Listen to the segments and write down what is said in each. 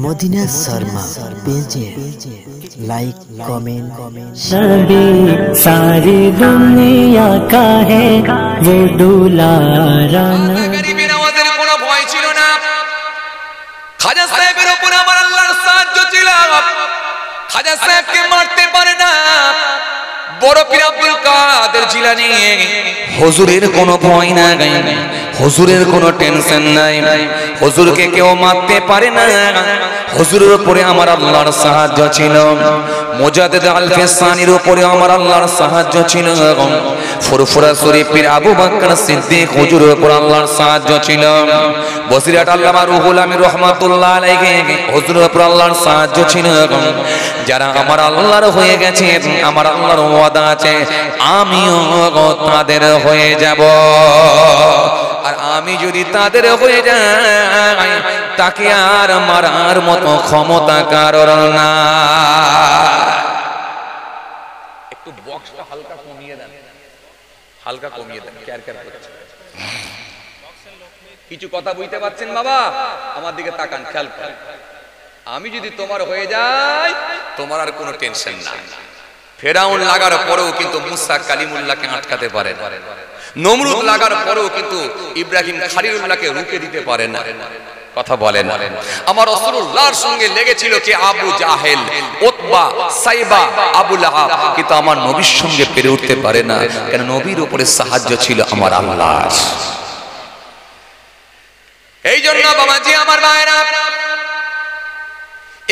Medina Sharma পেজে like comment. नबी सारी दुनिया का है वो दुलारा। গরিবের আমাদের কোনো ভয় ছিল না। খাজা সাহেবের উপর আমার আল্লাহর সাহায্য ছিল। খাজা সাহেবকে মারতে পারে না বড় পীর আব্দুল কাদের জিলানী। হুজুরের কোনো ভয় নাই, হুজুরের কোনো টেনশন নাই, হুজুরকে কেউ মারতে পারে না। হুজুরের উপরে আমার আল্লাহর সাহায্য ছিল। মুজাদ্দিদ আল ফিসানির উপরে আমার আল্লাহর সাহায্য ছিল। ফুরফুরা শরীফের আবু বকর সিদ্দিক হুজুরের উপর আল্লাহর সাহায্য ছিল। বসিরহাট আল্লামা রুহুল আমিন রাহমাতুল্লাহ আলাইহি হুজুরের উপর আল্লাহর সাহায্য ছিল। যারা আমার আল্লাহর হয়ে গেছে, আমার আল্লাহর ওয়াদা আছে আমিও তাদের হয়ে যাব। আর আমি যদি তাদের হয়ে যাই তাকে আর মারার মতো ক্ষমতা কারোর না। একটু বক্সটা হালকা কমিয়ে দেন, হালকা কমিয়ে দেন, ক্যার ক্যার করছে। কিছু কথা বুঝতে পারছেন বাবা? আমার দিকে তাকান, খেয়াল করেন। আমি যদি তোমার হয়ে যাই তোমার আর কোনো টেনশন নাই। ফেরাউন লাগার পরেও কিন্তু মুসা কালিমুল্লাহকে আটকাতে পারে না। নমরুদ লাগার পরেও কিন্তু ইব্রাহিম খলিলুল্লাহকে রুখে দিতে পারে না। কথা বলেন। আমার রাসূলুল্লাহর সঙ্গে লেগেছিল কে আবু জাহেল, উতবা, সাইবা, আবু লাহাব, কিন্তু আমার নবীর সঙ্গে পেরে উঠতে পারে না। কেন? নবীর উপরে সাহায্য ছিল আমার আল্লাহর। এই জন্য বাবাজি আমার ভাইরা,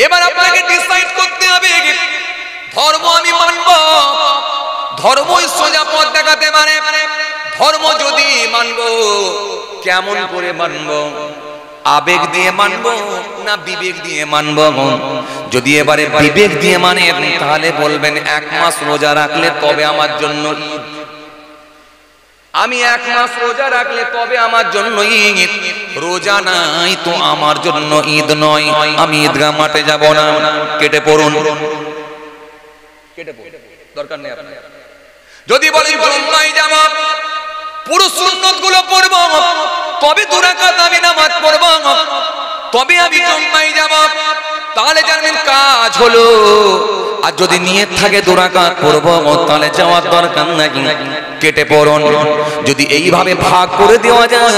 এবার আপনাকে ডিসাইড করতে হবে ধর্ম আমি মানব, ধর্মই সোজা পথ দেখাতে পারে। ধর্ম যদি মানব, কেমন করে মানব? আবেগ দিয়ে মানব না বিবেক দিয়ে মানব? যদি এবারে বিবেক দিয়ে মানেন তাহলে বলবেন 1 মাস রোজা রাখলে তবে আমার জন্য ঈদ। আমি 1 মাস রোজা রাখলে তবে আমার জন্য ঈদ। রোজা নাই তো আমার জন্য ঈদ নয়। আমি ঈদগাহ মাঠে যাব না। কেটে পড়ুন, কেটে পড়ুন, দরকার নেই আপনার। যদি বলেন জুম্মায় যাব, পুরো সুন্নত গুলো পড়ব, তবে 2 রাকাত আমি নামাজ পড়ব, তবে আমি জুম্মায় যাব, তাহলে জানবেন কাজ হলো। আর যদি নিয়ত থাকে 2 রাকাত পড়ব, তাহলে যাওয়ার দরকার নাই। কেটে পড়ুন। যদি এইভাবে ভাগ করে দেওয়া যায়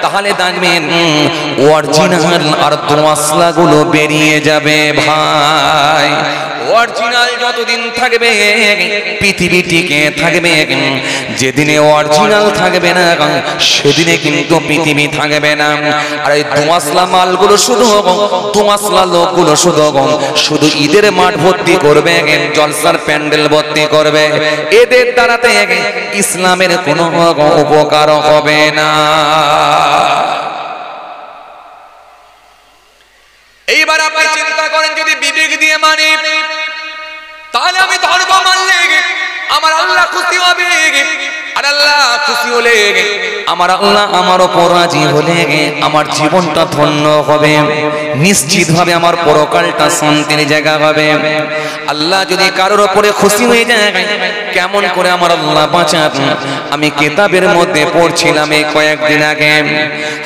তাহলে দেখবেন অরিজিনাল আর দোয়াসলা গুলো বেরিয়ে যাবে ভাই। অরিজিনাল যতদিন থাকবে পৃথিবী টিকে থাকবে। যেদিনে অরিজিনাল থাকবে না সেদিনে কিন্তু পৃথিবী থাকবে না। আর এই দোয়াসলা মালগুলো শুধু দোয়াসলা লোকগুলো শুধু ঈদের মাঠ ভর্তি করবে, জলসার প্যান্ডেল ভর্তি করবে। এদের দ্বারাতে ইসলামের কোনো উপকার হবে না। এইবার আপনি চিন্তা করেন, যদি বিবেক দিয়ে মানে তাহলে আমি ধর্ম মানলে আমার আল্লাহ খুশি হবে। আর আল্লাহ খুশি হলে আমার আল্লাহ আমার উপর রাজি হলে আমার জীবনটা ধন্য হবে। নিশ্চিতভাবে আমার পরকালটা শান্তির জায়গা হবে। আল্লাহ যদি কারোর উপরে খুশি হয়ে যায় কেমন করে আমার আল্লাহ বাঁচান? আমি কিতাবের মধ্যে পড়ছিলাম এই কয়েকদিন আগে,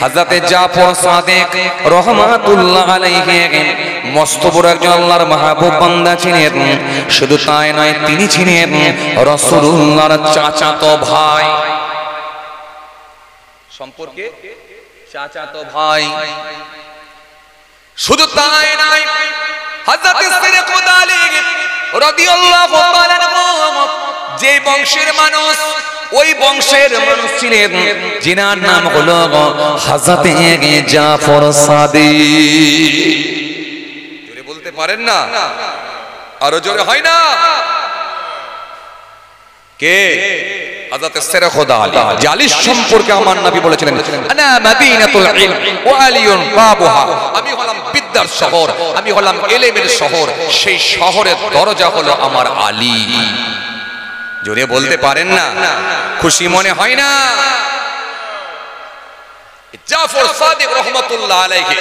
হযরতে জাফর সাদিক রাহমাতুল্লাহ আলাইহি মস্ত বড় একজন আল্লাহর মাহবুব বান্দা ছিলেন। শুধু তাই নয়, তিনি ছিলেন রাসূলুল্লাহর চাচাতো ভাই, সম্পর্কে চাচাতো ভাই। শুধু তাই নয়, হযরতে সিদ্দিক রাদিয়াল্লাহু তাআলা যে বংশের মানুষ, ওই বংশের মানুষ ছিলেন যিনার নাম হলো হযরতে জাফর সাদিক। জোরে বলতে পারেন না? আরো জোরে হয় না? কে? হযরত শেরে খোদা আলী জালিস সম্পর্কে আমার নবী বলেছিলেন, আনা মাদিনাতুল ইলম ওয়া আলিয়ুন বাবুহা। আমি হলাম বিদ্যার শহর, আমি হলাম ইলমের শহর, সেই শহরের দরজা হলো আমার আলী। জোরে বলতে পারেন না? খুশি মনে হয় না? জাফর সাদিক রাহমাতুল্লাহ আলাইহি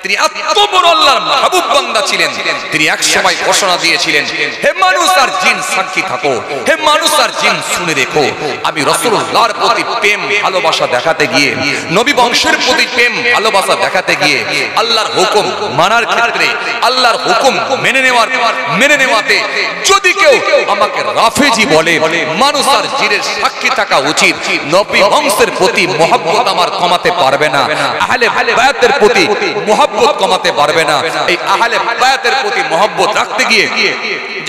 তিনি এত বড় আল্লাহর মাহবুব বান্দা ছিলেন, তিনি এক সময় ঘোষণা দিয়েছিলেন, হে মানুষ আর জিন সাক্ষী থাকো, হে মানুষ আর জিন শুনে রেখো, আমি রাসূলুল্লাহর প্রতি প্রেম ভালোবাসা দেখাতে গিয়ে, নবী বংশের প্রতি প্রেম ভালোবাসা দেখাতে গিয়ে, আল্লাহর হুকুম মানার ক্ষেত্রে, আল্লাহর হুকুম মেনে নেওয়াতে যদি কেউ আমাকে রাফেজি বলে, মানুষ আর জিনের সাক্ষী থাকা উচিত। নবী বংশের প্রতি মহব্বত আমার কমাতে পারবে না, আহলে বায়াতের প্রতি মহব্বত কমাতে পারবে না। এই আহলে বায়াতের প্রতি মহব্বত রাখতে গিয়ে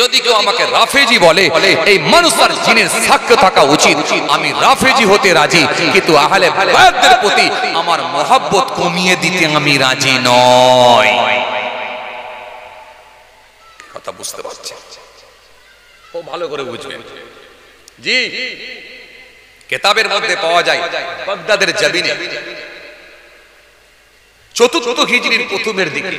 যদি কেউ আমাকে রাফেজি বলে, এই মানুষ আর জিনের সাক্ষ্য থাকা উচিত, আমি রাফেজি হতে রাজি, কিন্তু আহলে বায়াতের প্রতি আমার মহব্বত কমিয়ে দিতে আমি রাজি নই। কথা বুঝতে পারছেন? ও ভালো করে বুঝবেন। জি, কিতাবের মধ্যে পাওয়া যায় বাগদাদের জমিনে চতুর্থ হিজরির প্রথমের দিকে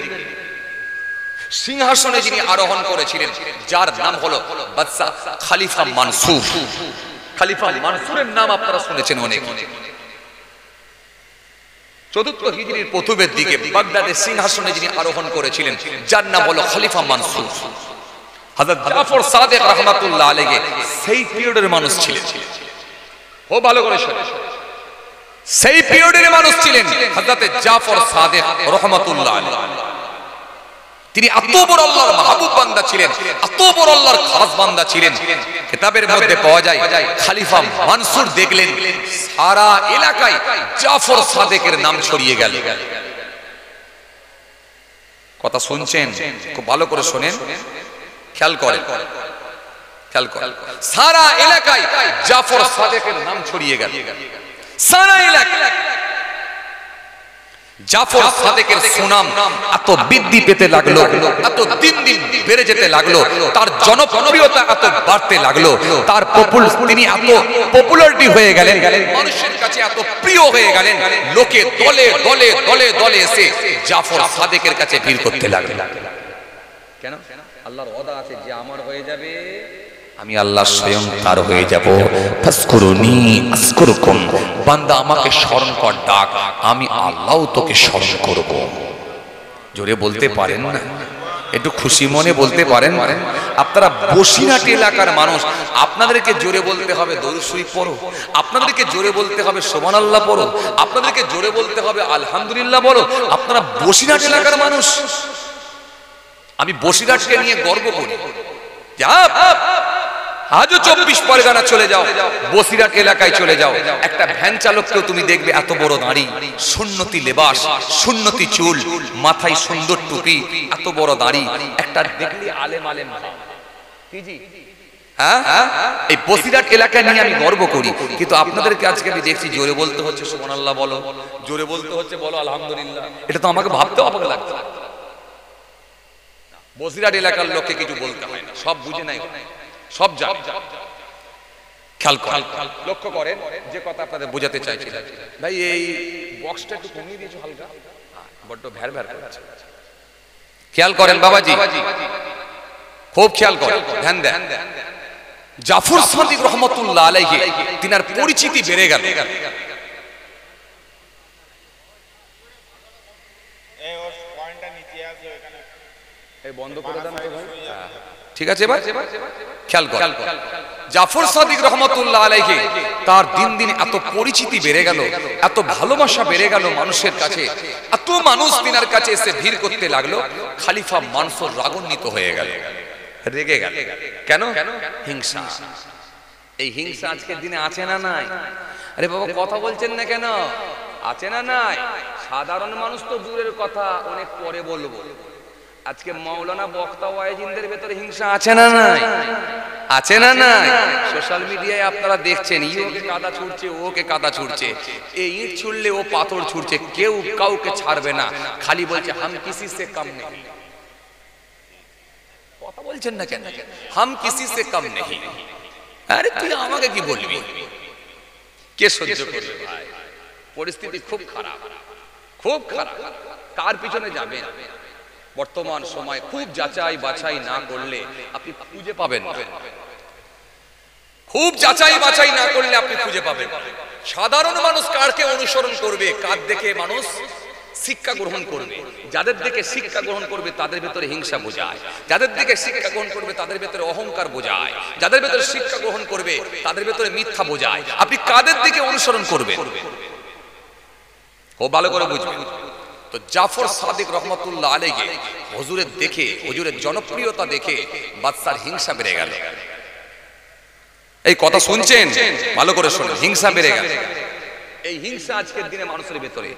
সিংহাসনে যিনি আরোহণ করেছিলেন, যার নাম হলো বাদশা খলিফা মানসুর। খলিফা মানসুরের নাম আপনারা শুনেছেন অনেক। চতুর্থ হিজরির প্রথমের দিকে বাগদাদের সিংহাসনে যিনি আরোহণ করেছিলেন, যার নাম হলো খলিফা মানসুর। হযরত জাফর সাদিক রাহমাতুল্লাহ আলাইহি সেই পিরিয়ডের মানুষ ছিলেন। ও ভালো করে শুনুন, সেই পিরিয়ডের মানুষ ছিলেন হযরত জাফর সাদিক রাহমাতুল্লাহ আলাইহি। তিনি এত বড় আল্লাহর মাহবুব বান্দা ছিলেন, এত বড় আল্লাহর খাস বান্দা ছিলেন। কিতাবের মধ্যে পাওয়া যায় খলিফা মানসুর দেখলেন সারা এলাকায় জাফর সাদিকের নাম ছড়িয়ে গেল। কথা শুনছেন? খুব ভালো করে শুনেন, খেয়াল করেন, খেয়াল করেন। সারা এলাকায় জাফর সাদিকের নাম ছড়িয়ে গেল। সারা এলাকায় জাফর সাদিকের সুনাম এত বৃদ্ধি পেতে লাগলো, এত দিন দিন বেড়ে যেতে লাগলো, তার জনপ্রিয়তা এত বাড়তে লাগলো, তার তিনি এত পপুলারিটি হয়ে গেলেন, মানুষের কাছে এত প্রিয় হয়ে গেলেন, লোকে দলে দলে দলে দলে এসে জাফর সাদিকের কাছে ভিড় করতে লাগলো। কেন? আল্লাহর ওয়াদা আছে যে আমার হয়ে যাবে, আমি আল্লাহ স্বয়ং তার হয়ে যাব। ফাসকুরুনি আযকুরকুম, বান্দা আমাকে স্মরণ কর, ডাক, আমি আল্লাহও তোকে স্মরণ করব। জোরে বলতে পারেন না? একটু খুশি মনে বলতে পারেন? আপনারা বসিরহাট এলাকার মানুষ, আপনাদেরকে জোরে বলতে হবে দরুদ শরীফ পড়ো, আপনাদেরকে জোরে বলতে হবে সুবহানাল্লাহ পড়ো, আপনাদেরকে জোরে বলতে হবে আলহামদুলিল্লাহ বলো। আপনারা বসিরহাট এলাকার মানুষ। আমি বসিরহাটকে নিয়ে গর্ব করি। আজও 24 পরগনা চলে যাও, বসিরহাট এলাকায় চলে যাও, একটা ভ্যান চালককেও তুমি দেখবে এত বড় দাড়ি, সুন্নতি লেবাস, সুন্নতি চুল, মাথায় সুন্দর টুপি, এত বড় দাড়ি, একটা দেখলে আলেম আলেম। হ্যাঁ, এই বসিরহাট এলাকায় নিয়ে আমি গর্ব করি, কিন্তু আপনাদেরকে আজকে আমি দেখছি জোরে বলতে হচ্ছে সুবহানাল্লাহ বলো, জোরে বলতে হচ্ছে বলো আলহামদুলিল্লাহ। এটা তো আমাকে ভাবতে অবাক লাগছে। বসিরহাট এলাকার লোককে কিছু বলতে হয় না, সব বুঝে নাই, সব জানে। খেয়াল করেন, লক্ষ্য করেন যে কথা আপনাদের বোঝাতে চাইছিলাম। ভাই এই বক্সটা একটু কমিয়ে দিয়েছো হালকা, বড্ড ভ্যার ভ্যার করছে। খেয়াল করেন বাবাজি, খুব খেয়াল করেন, ধ্যান দেন। জাফর সাদিক রহমাতুল্লাহ আলাইহি তিনার পরিচিতি বেড়ে গেল। বন্ধ করে দেন তো ভাই, ঠিক আছে ভাই, খেয়াল কর। জাফর সাদিক রহমাতুল্লাহ আলাইহি তার দিন দিন এত পরিচিতি বেড়ে গেল, এত ভালোবাসা বেড়ে গেল মানুষের কাছে, এত মানুষ তিনার কাছে এসে ভিড় করতে লাগলো। খলিফা মানসুর রাগান্বিত হয়ে গেল, রেগে গেল। কেন? হিংসা। এই হিংসা আজকের দিনে আছে না নাই? আরে বাবা কথা বলছেন না কেন? আছে না নাই? সাধারণ মানুষ তো দূরের কথা, অনেক পরে বলবো। আজকে মাওলানা বক্তা ওয়াইজিনদের ভেতরে হিংসা আছে না নাই? আছে না নাই? সোশ্যাল মিডিয়ায় আপনারা দেখছেন, ওকে কাদা ছুড়ছে, ওকে কাদা ছুড়ছে, এই ইট ছুড়লে ও পাথর ছুড়ছে, কেউ কাউকে ছাড়বে না, খালি বলছে হাম কিসি সে কম নেই। কথা বলছেন না কেন? হাম কিসি সে কম নেই। আরে তুই আমাকে কি বলবি? কে সহ্য করবে ভাই? পরিস্থিতি খুব খারাপ, খুব খারাপ। কার পিছনে যাবে? বর্তমান সময় খুব যাচাই বাছাই না করলে আপনি খুঁজে পাবেন না। খুব যাচাই বাছাই না করলে আপনি খুঁজে পাবেন। সাধারণ মানুষ কারকে অনুসরণ করবে, কার দেখে মানুষ শিক্ষা গ্রহণ করবে, যাদের দিকে শিক্ষা গ্রহণ করবে তাদের ভেতরে হিংসা বোঝায়, যাদের দিকে শিক্ষা গ্রহণ করবে তাদের ভেতরে অহংকার বোঝায়, যাদের ভেতরে শিক্ষা গ্রহণ করবে তাদের ভেতরে মিথ্যা বোঝায়। আপনি কাদের দিকে অনুসরণ করবেন খুব ভালো করে বুঝবেন। তো জাফর সাদিক রহমতুল্লাহ আলাইহি হুজুরের দেখে, হুজুরের জনপ্রিয়তা দেখে বাদশার হিংসা বেড়ে গেল। এই কথা শুনছেন, ভালো করে শুনুন, হিংসা বেড়ে গেল। এই হিংসা আজকের দিনে মানুষের ভেতরে,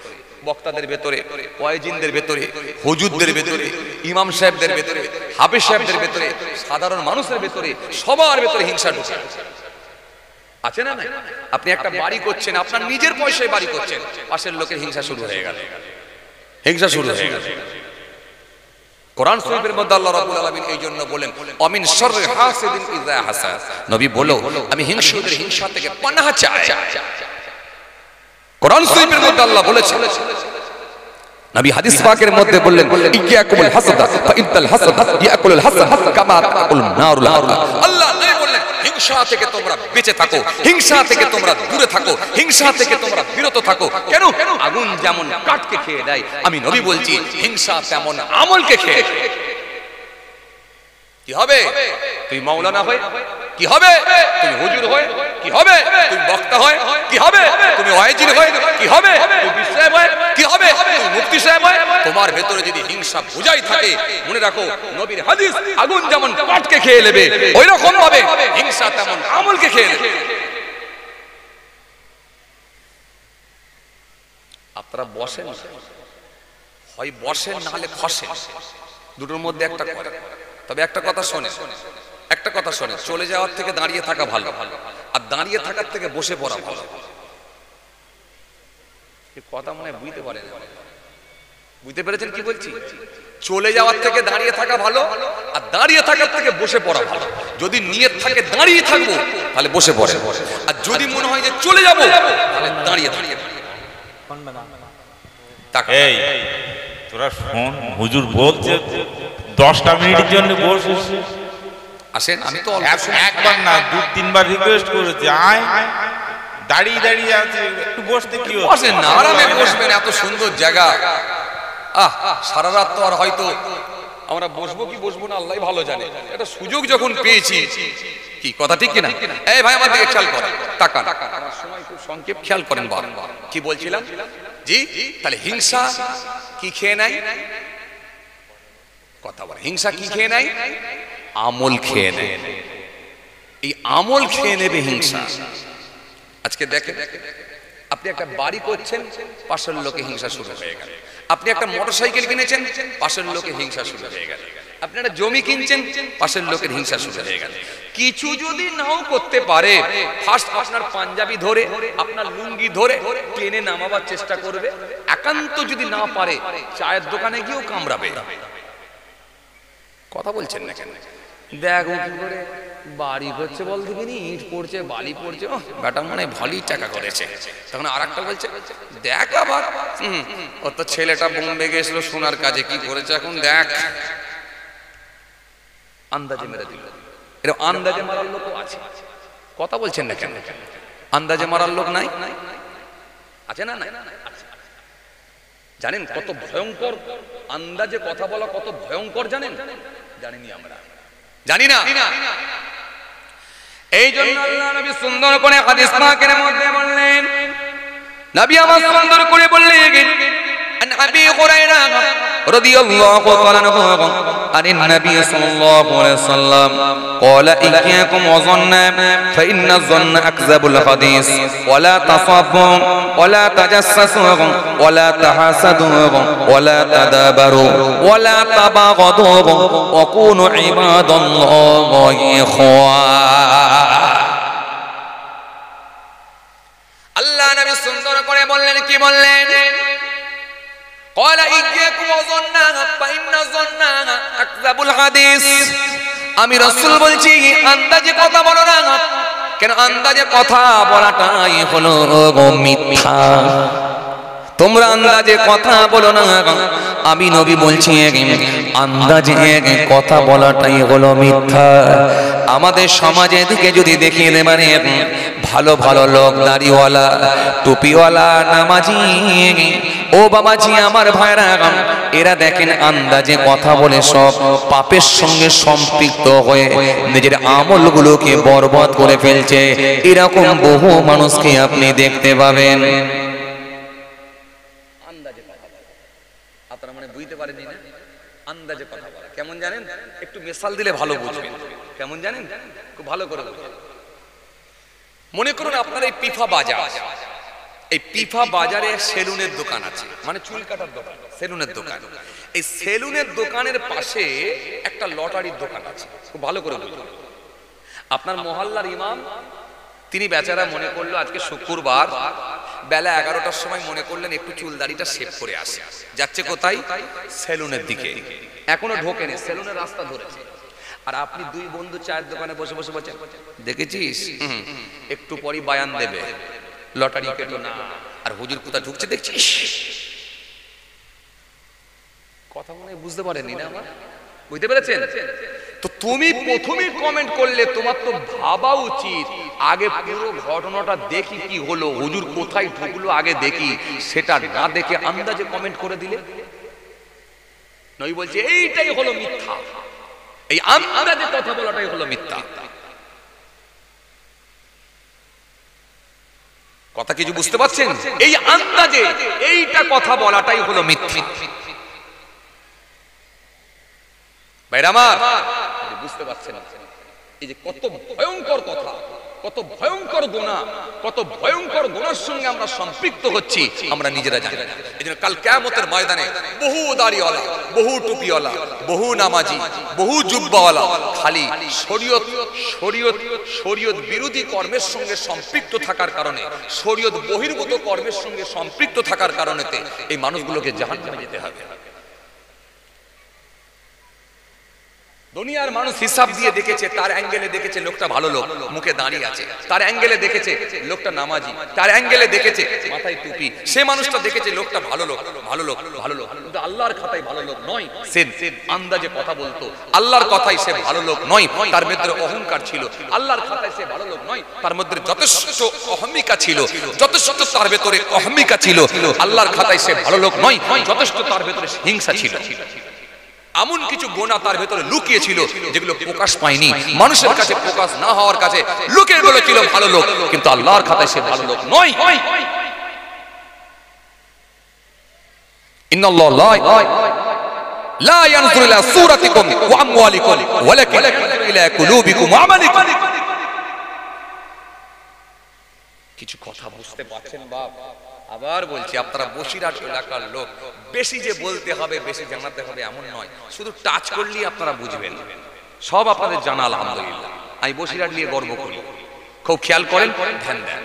বক্তাদের ভেতরে, ওয়াইজিনদের ভেতরে, হুজুরদের ভেতরে, ইমাম সাহেবদের ভেতরে, হাফেজ সাহেবদের ভেতরে, সাধারণ মানুষের ভেতরে, সবার ভেতরে হিংসা ঢুকে আছে না? আপনি একটা বাড়ি করছেন, আপনার নিজের পয়সায় বাড়ি করছেন, পাশের লোকের হিংসা শুরু হয়ে গেল, হিংসা শুরু হয়ে গেল। কোরআন শরীফের মধ্যে আল্লাহ রাব্বুল আলামিন এই জন্য বলেন অমিন শাররি হাসিদিন ইযা হাসাদ, নবী বলো আমি হিংসুদের হিংসা থেকে পানাহ চাই। কোরআন শরীফের মধ্যে আল্লাহ বলেছেন, নবী হাদিস পাকের মধ্যে বললেন ইয়াকুমুল হাসাদা ফা ইনতাল হাসাদ ইয়াকুলুল হাসাদ কামা তাকুলুন নারুল হারাম। আল্লাহ নবী বললেন হিংসা থেকে তোমরা বেঁচে থাকো, হিংসা থেকে তোমরা দূরে থাকো, হিংসা থেকে তোমরা বিরত থাকো। কেন? আগুন যেমন কাঠকে খেয়ে দেয়, আমি নবী বলছি হিংসা তেমন আমলকে খেয়ে। কি হবে? তুই মাওলানা হয় কি হবে? তুমি হুজুর হয় কি হবে? তুমি বক্তা হয় কি হবে? তুমি ওয়াইজিন হয় কি হবে? তুমি পীর সাহেব হয় কি হবে? তুমি মুফতি সাহেব হয়। তোমার ভেতরে যদি হিংসা বুঝাই থাকে, মনে রাখো নবীর হাদিস, আগুন যেমন কাঠকে খেয়ে নেবে ওই রকম ভাবে হিংসা তেমন আমলকে খেয়ে নেবে। আপনারা বসেন, হয় বসেন না হলে খসেন, দুটোর মধ্যে একটা করে। তবে একটা কথা শোনেন, একটা কথা শোনেন, চলে যাওয়ার থেকে দাঁড়িয়ে থাকা ভালো, আর দাঁড়িয়ে থাকার থেকে বসে পড়া ভালো। কথা মনে বুঝতে পারেন, বুঝতে পেরেছেন কি বলছি? চলে যাওয়ার থেকে দাঁড়িয়ে থাকা ভালো, আর দাঁড়িয়ে থাকার থেকে বসে পড়া ভালো। যদি নিয়ত থাকে দাঁড়িয়ে থাকবো তাহলে বসে পড়ে, আর যদি মনে হয় যে চলে যাবো তাহলে দাঁড়িয়ে দাঁড়িয়ে। এই তোরা শোন, হুজুর বলছে 10টা মিনিটের জন্য বসে আসেন। আমি তো একবার না 2-3 বার রিকোয়েস্ট করেছি, আয় দাঁড়িয়ে দাঁড়িয়ে আছে, একটু বসতে কি হচ্ছে? বসেন না, আরামে বসবেন, এত সুন্দর জায়গা। সারা রাত তো আর হয়তো আমরা বসবো কি বসবো না আল্লাহ ভালো জানে। এটা সুযোগ যখন পেয়েছি, কি কথা ঠিক কিনা? এই ভাই আমার দিকে খেয়াল করেন, তাকান, সময় খুব সংক্ষেপ, খেয়াল করেন। কি বলছিলাম? জি, তাহলে হিংসা কি খেয়ে নেয়? কথা বলে, হিংসা কি খেয়ে নেয়? আমল খেয়ে নেয়। এই আমল খেয়ে নেবে হিংসা। আজকে দেখেন, আপনি একটা বাড়ি করছেন, পাশের লোকে হিংসা শুরু হয়ে গেল। আপনি একটা মোটরসাইকেল কিনেছেন, পাশের লোকে হিংসা শুরু হয়ে গেল। আপনি একটা জমি কিনছেন, পাশের লোকের হিংসা শুরু হয়ে গেল। কিছু যদি নাও করতে পারে, ফার্স্ট আপনার পাঞ্জাবি ধরে, আপনার লুঙ্গি ধরে টেনে নামাবার চেষ্টা করবে। একান্ত যদি না পারে, চায়ের দোকানে গিয়েও কামড়াবে। কথা বলছেন না কেন? দেখ কি করে বাড়ি করছে, বল দেখিনি ইট পড়ছে, বালি পড়ছে, বেটা মনে ভালোই টাকা করেছে। তখন আর একটা বলছে দেখ আবার ও তো ছেলেটা বোম্বে গেছিল সোনার কাজে, কি করেছে এখন দেখ। আন্দাজে মেরে দিল। এরকম আন্দাজে মারার লোক আছে। কথা বলছেন না কেন? আন্দাজে মারার লোক নাই? আছে না? নাই? জানেন কত ভয়ঙ্কর আন্দাজে কথা বলা, কত ভয়ঙ্কর জানেন? জানিনি আমরা, জানি না। এই জন্য আল্লাহ নবী সুন্দর করে হাদিস পাকের মধ্যে বললেন, নবী আমার সুন্দর করে বললেন, عن أبي هريرة رضي الله تعالى عنه عن النبي صلى الله عليه وسلم قال إياكم وظن فإن الظن أكذب الحديث ولا تصبوا ولا تجسسوا ولا تحاسدوا ولا تدابروا ولا تباغضوا وكونوا عباد الله إخوانا। আল্লাহ নবী সুন্দর করে বললেন, কি বললেন? قال إياكم وظن فإن الظن أكذب الحديث। আমি রাসূল বলছি আন্দাজে কথা বলো না। কেন? আন্দাজে কথা বলাটাই হলো মিথ্যা। তোমরা আন্দাজে কথা বলো না। আমি নবী বলছি আন্দাজে কথা বলাটাই হলো মিথ্যা। আমাদের সমাজে দিকে যদি দেখিয়ে দেবেন ভালো ভালো লোক, দাড়িওয়ালা, টুপিওয়ালা, নামাজি, ও বাবাজি আমার ভাইরা, এরা দেখেন আন্দাজে কথা বলে সব পাপের সঙ্গে সম্পৃক্ত হয়ে নিজের আমলগুলোকে বরবাদ করে ফেলছে। এরকম বহু মানুষকে আপনি দেখতে পাবেন। আন্দাজে কথা বলে, আপনারা মানে বুঝতে পারেন না, আন্দাজে কথা বলে কেমন জানেন? একটু মিসাল দিলে ভালো বুঝবেন। কেমন জানেন? খুব ভালো করে বুঝবেন। মনে করুন আপনার এই পিফা বাজার, এই পিফা বাজারে সেলুনের দোকান আছে, মানে চুল কাটার দোকান, সেলুনের দোকান। এই সেলুনের দোকানের পাশে একটা লটারির দোকান আছে। খুব ভালো করে বুঝুন। আপনার মহল্লার ইমাম তিনি বেচারা মনে করলো আজকে শুক্রবার বেলা 11টার সময় মনে করলেন একটু চুল দাড়িটা শেভ করে আসে। যাচ্ছে কোথায়? সেলুনের দিকে। এখনো ঢোকেনি, সেলুনের রাস্তা ধরেছে। আর আপনি দুই বন্ধু চায়ের দোকানে বসে বসে বলছেন, দেখেছিস একটু পরই বায়ান দেবে, লটারি কেটো না। আর হুজুর কোথা ঢুকছে দেখছিস? কথা মনে বুঝতে পারেননি না? আমার বুঝতে পেরেছেন তো? তুমি প্রথমেই কমেন্ট করলে, তোমার তো ভাবা উচিত আগে পুরো ঘটনাটা দেখি কি হলো, হুজুর কোথায় ঢুকলো আগে দেখি, সেটা না দেখে আন্দাজে কমেন্ট করে দিলে। নই বলছে এইটাই হলো মিথ্যা, এই আন্দাজে কথা বলাটাই হলো মিথ্যা। কথা কিছু বুঝতে পারছেন? এই আন্দাজে এইটা কথা বলাটাই হলো মিথ্যা। ভাইরা আমার বুঝতে পারছেন এই যে কত ভয়ঙ্কর কথা, কত ভয়ঙ্কর গুনাহ, কত ভয়ঙ্কর গুনার সঙ্গে আমরা সম্পৃক্ত হচ্ছি আমরা নিজেরা জানি না। এজন্য কাল কিয়ামতের ময়দানে বহু দাড়িওয়ালা, বহু টুপিওয়ালা, বহু নামাজি, বহু জুব্বাওয়ালা খালি শরীয়ত শরীয়ত শরীয়ত বিরোধী কর্মের সঙ্গে সম্পৃক্ত থাকার কারণে, শরীয়ত বহির্ভূত কর্মের সঙ্গে সম্পৃক্ত থাকার কারণেতে এই মানুষগুলোকে জাহান্নামে যেতে হবে। দুনিয়ার মানুষ হিসাব দিয়ে দেখেছে, তার অ্যাঙ্গেলে দেখেছে লোকটা ভালো লোক, মুখে দাঁড়িয়ে আছে, তার অ্যাঙ্গেলে দেখেছে লোকটা নামাজি, তার অ্যাঙ্গেলে দেখেছে মাথায় টুপি, সে মানুষটা দেখেছে লোকটা ভালো লোক, ভালো লোক, ভালো লোক, কিন্তু আল্লাহর খাতায় ভালো লোক নয়। সে আন্দাজে কথা বলতো, আল্লাহর কথায় সে ভালো লোক নয়, তার মধ্যে অহংকার ছিল। আল্লাহর খাতায় সে ভালো লোক নয়, তার মধ্যে যথেষ্ট অহমিকা ছিল, যথেষ্ট তার ভেতরে অহমিকা ছিল। আল্লাহর খাতায় সে ভালো লোক নয়, যথেষ্ট তার ভেতরে হিংসা ছিল। এমন কিছু গুনাহ তার ভেতরে লুকিয়ে ছিল যেগুলো প্রকাশ পায়নি, মানুষের কাছে প্রকাশ না হওয়ার কাছে লুকিয়ে ছিল ভালো লোক, কিন্তু আল্লাহর খাতায় সে ভালো লোক নয়। ইন্নাল্লাহ লা ইয়ানজুরু ইলা সূরাতিকুম ওয়া আমওয়ালিকুম ওয়ালাকিন ইয়ানজুরু ইলা কুলুবিকুম ওয়া আমালিকুম। কিছু কথা বুঝতে পারছেন বাপ? আবার বলছি, আপনারা বসিরহাট এলাকার লোক, বেশি যে বলতে হবে, বেশি জানাতে হবে এমন নয়, শুধু টাচ করলেই আপনারা বুঝবেন। সব আপনাদের জানা আলহামদুলিল্লাহ। আমি বসিরহাট নিয়ে গর্ব করি, খুব খেয়াল করেন, ধ্যান দেন।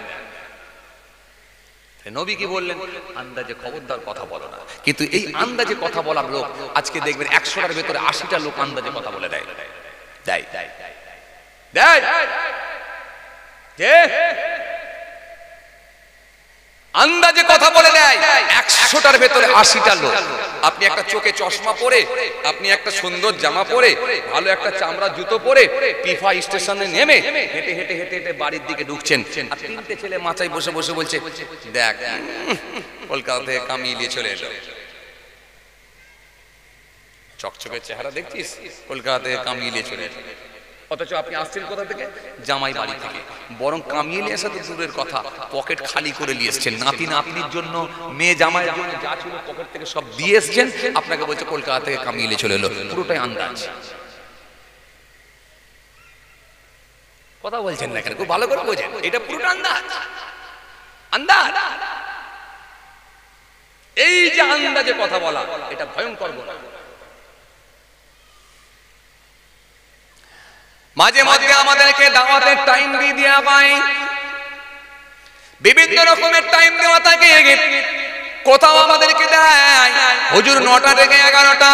নবী কি বললেন? আন্দাজে খবরদার কথা বলো না। কিন্তু এই আন্দাজে কথা বলার লোক আজকে দেখবেন 100টার ভেতরে 80টা লোক আন্দাজে কথা বলে দেয়। আন্দাজে কথা বলে দেয় 100টার ভেতরে 80টা লোক। আপনি একটা চোখে চশমা পরে, আপনি একটা সুন্দর জামা পরে, ভালো একটা চামড়া জুতো পরে পিফা স্টেশনে নেমে হেঁটে হেঁটে হেঁটে হেঁটে বাড়ির দিকে ঢুকছেন, আর 3টে ছেলে মাথায় বসে বসে বলছে, দেখ কলকাতা থেকে কামিয়ে নিয়ে চলে এলো। চকচকে চেহারা দেখছিস, কলকাতা থেকে কামিয়ে নিয়ে চলে এলো। অথচ আপনি আসছেন কোথা থেকে? জামাই বাড়ি থেকে। বরং কামিয়ে নিয়ে আসা তো দূরের কথা, পকেট খালি করে নিয়ে এসছেন। নাতি নাতনির জন্য, মেয়ে জামাইয়ের জন্য যা ছিল পকেট থেকে সব দিয়ে এসছেন, আপনাকে বলছে কলকাতা থেকে কামিয়ে নিয়ে চলে এলো। পুরোটাই আন্দাজ। কথা বলছেন না কেন? খুব ভালো করে বোঝেন, এটা পুরোটা আন্দাজ। আন্দাজ। এই যে আন্দাজে কথা বলা, এটা ভয়ঙ্কর গুনাহ। মাঝে মধ্যে আমাদেরকে দাওয়াতের টাইম দিয়ে দেওয়া হয়, বিভিন্ন রকমের টাইম দেওয়া থাকে। কোথাও আমাদেরকে দেয় হুজুর 9টা থেকে 11টা,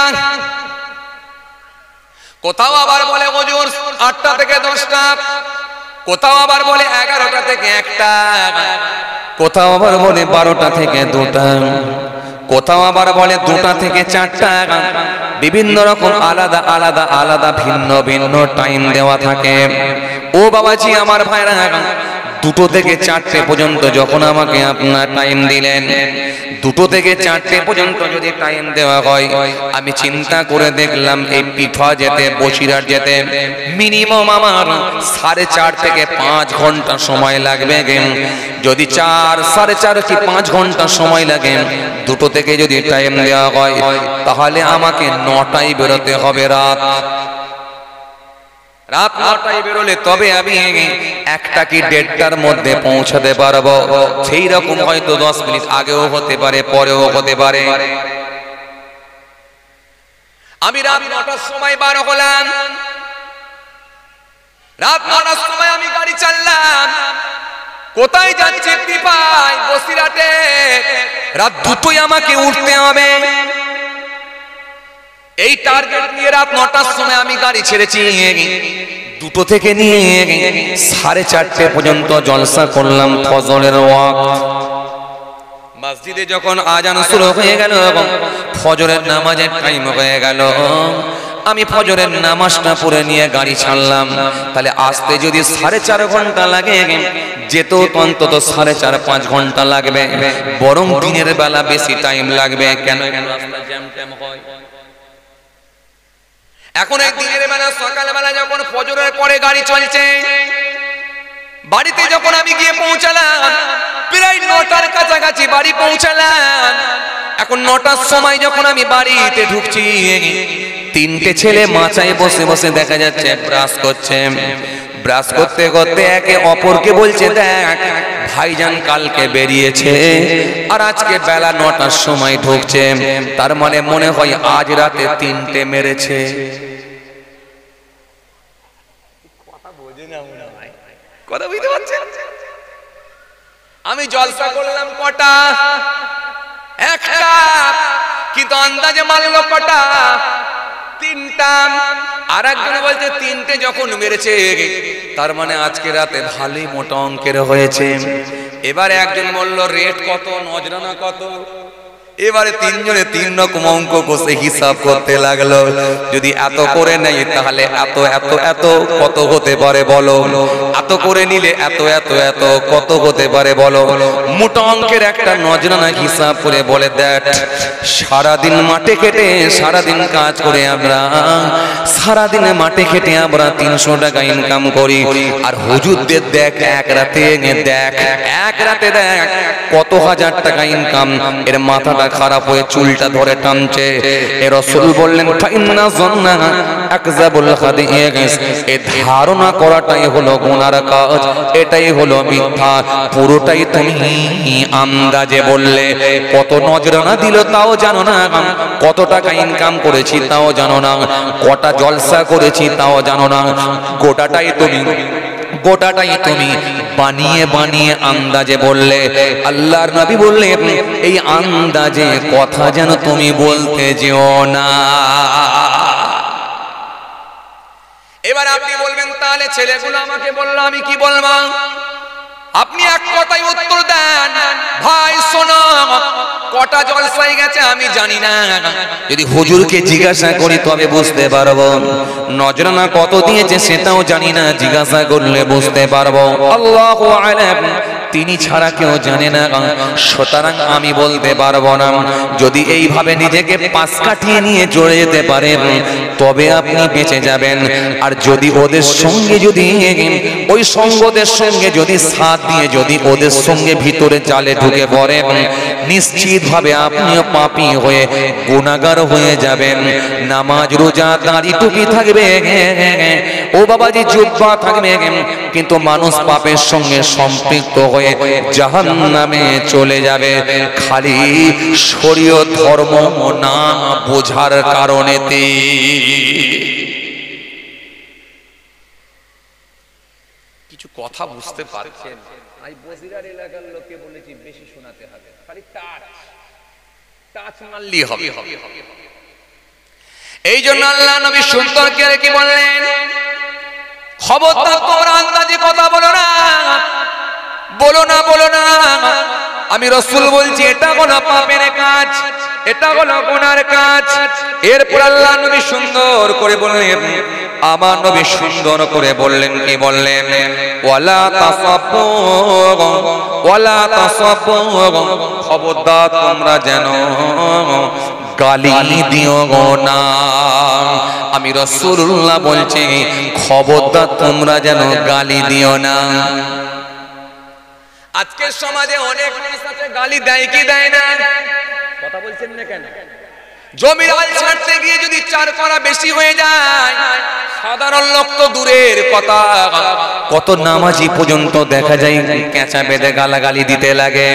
কোথাও আবার বলে হুজুর 8টা থেকে 10টা, কোথাও আবার বলে 11টা থেকে 1টা, কোথাও আবার বলে 12টা থেকে 2টা, কোথাও আবার বলে 2টা থেকে 4টা, বিভিন্ন রকম আলাদা আলাদা আলাদা ভিন্ন ভিন্ন টাইম দেওয়া থাকে। ও বাবাজি আমার ভাইরা, 2টো থেকে 4টে পর্যন্ত যখন আমাকে আপনার টাইম দিলেন, 2টো থেকে 4টে পর্যন্ত যদি টাইম দেওয়া হয়, আমি চিন্তা করে দেখলাম এই পিঠা যেতে বসিরহাট যেতে মিনিমাম আমার 4.5 থেকে 5 ঘন্টা সময় লাগবে। যদি 4, 4.5 কি 5 ঘন্টা সময় লাগে, 2টো থেকে যদি টাইম দেওয়া হয়, তাহলে আমাকে 9টায় বেরোতে হবে। রাত 9টায় বেরোলে তবে আমি 1টা কি 1:30টার মধ্যে পৌঁছাতে পারবো। সেই রকম হয়তো 10 মিনিট আগেও হতে পারে, পরেও হতে পারে। আমি রাত 9টার সময় বার হলাম, রাত 9টার সময় আমি গাড়ি চালালাম। কোথায় যাচ্ছে? পিপায় বসিরহাটে। রাত 2টোয় আমাকে উঠতে হবে। এই টার্গেট নিয়ে রাত 9টার সময় আমি গাড়ি ছেড়েছি। 2টো থেকে নিয়ে 4:30 পর্যন্ত জলসা করলাম ফজরের ওয়াক্ত। মসজিদে যখন আজান শুরু হয়ে গেল এবং ফজরের নামাজের টাইম হয়ে গেল, আমি ফজরের নামাজটা পড়ে নিয়ে গাড়ি ছাড়লাম। তাহলে আসতে যদি 4.5 ঘন্টা লাগে, যেতেও অন্তত 4.5-5 ঘন্টা লাগবে, বরং দিনের বেলা বেশি টাইম লাগবে। কেন? রাস্তা জ্যাম ট্যাম হয়। এখন এই দিনের বেলা সকালবেলা যখন ফজরের পরে গাড়ি চলছে, বাড়িতে যখন আমি গিয়ে পৌঁছালাম, প্রায় 9টার কাছাকাছি বাড়ি পৌঁছালাম। এখন 9টার সময় যখন আমি বাড়িতে ঢুকছি, 3টে ছেলে মাচায় বসে বসে দেখা যাচ্ছে ব্রাশ করছে। ব্রাশ করতে করতে একে অপরকে বলছে, দেখ ভাইজান কালকে বেরিয়েছে আর আজকে বেলা 9টার সময় ঢুকছে, তার মানে মনে হয় আজ রাতে 3টে মেরেছে। কথা বুঝতে পারছেন? আমি জলসা করলাম কটা? 1টা, কিন্তু আন্দাজে মারলো কটা? 3টা। আর একজন বলছে 3টে যখন মেরেছে, তার মানে আজকে রাতে ভালোই মোটা অঙ্কের হয়েছে। এবারে একজন বলল রেট কত, নজরানা কত? এবারে 3 জনে 3 রকম অঙ্ক কষে হিসাব করতে লাগলো। যদি এত করে নেই তাহলে এত এত এত কত হতে পারে বলো? এত করে নিলে এত এত এত কত হতে পারে বলো? মোটা অঙ্কের একটা নজরানা হিসাব করে বলে, দেখ সারাদিন মাঠে খেটে, সারাদিন কাজ করে আমরা, সারাদিনে মাঠে খেটে আমরা 300 টাকা ইনকাম করি। আর হুজুরদের দেখ এক রাতে দেখ কত হাজার টাকা ইনকাম। এর মাথাটা খারাপ হয়ে চুলটা ধরে টানছে। এ রাসূল বললেন, ফাইন্না যান্না আকযাবুল হাদিস, এই ধারণা করাটাই হলো গুনার কাজ, এটাই হলো মিথ্যা। পুরোটাই তুমি আন্দাজে বললে। কত নজরানা দিল তাও জানো না, কত টাকা ইনকাম করেছি তাও জানো না, কটা জলসা করেছি তাও জানো না। গোটাটাই তুমি বানিয়ে বানিয়ে আন্দাজে বললে। আল্লাহর নবী বললেন, এই আন্দাজে কথা যেন তুমি বলতে যেও না। এবার আপনি বলবেন, তাহলে ছেলেগুলো আমাকে বললো, আমি কি বলবো? আপনি এক কথায় উত্তর দেন, ভাই শোনো, কটা জলসায় গেছে আমি জানি না, যদি হুজুরকে জিজ্ঞাসা করি তবে বুঝতে পারবো। নজরানা কত দিয়েছে সেটাও জানি না, জিজ্ঞাসা করলে বুঝতে পারবো। আল্লাহু আ'লাম, তিনি ছাড়া কেউ জানে না। সুতরাং আমি বলতে পারবো না। যদি এইভাবে নিজেকে পাশ কাটিয়ে নিয়ে চলে যেতে পারেন তবে আপনি বেঁচে যাবেন। আর যদি ওদের সঙ্গে, যদি ওই সঙ্গদের সঙ্গে যদি সাথ দিয়ে যদি ওদের সঙ্গে ভিতরে জালে ঢুকে পড়েন, নিশ্চিত ভাবে আপনিও পাপী হয়ে গুনাহগার হয়ে যাবেন। নামাজ রোজা দাড়ি টুপি থাকবে, ও বাবাজি জুব্বা থাকবে, কিন্তু মানুষ পাপের সঙ্গে সম্পৃক্ত হয়ে জাহান্নামে চলে যাবে, খালি শরীয়ত ধর্ম না বোঝার কারণেতে। কিছু কথা বুঝতে পারছেন? আমি বজিরার এলাকার লোককে বলেছি বেশি শোনাতে হবে, খালি টাচ মারলেই হবে। এই জন্য আল্লাহ নবী সুন্দরকে কি বললেন, খবরদার তোমরা আন্দাজে কথা বলো না। আমি রাসূল বলছি এটা হলো পাপের কাজ, এটা হলো গুনার কাজ। এরপর আল্লাহ নবী সুন্দর করে বললেন, আমার নবী সুন্দর করে বললেন, কি বললেন? ওয়ালা তাসাব্বু ওয়ালা তাসাব্বু, খবরদার তোমরা যেন গালি দিও না। আমি রাসূলুল্লাহ বলছি খবরদার তোমরা যেন গালি দিও না। আজকের সমাজে অনেক মানুষ আছে গালি দেয় কি দেয় না? কথা বলছেন না কেন? জমির আল ছাড়তে গিয়ে যদি 4 কড়া বেশি হয়ে যায়, সাধারণ লোক তো দূরের কথা, কত নামাজি পর্যন্ত দেখা যায় কেঁচা বেঁধে গালাগালি দিতে লাগে।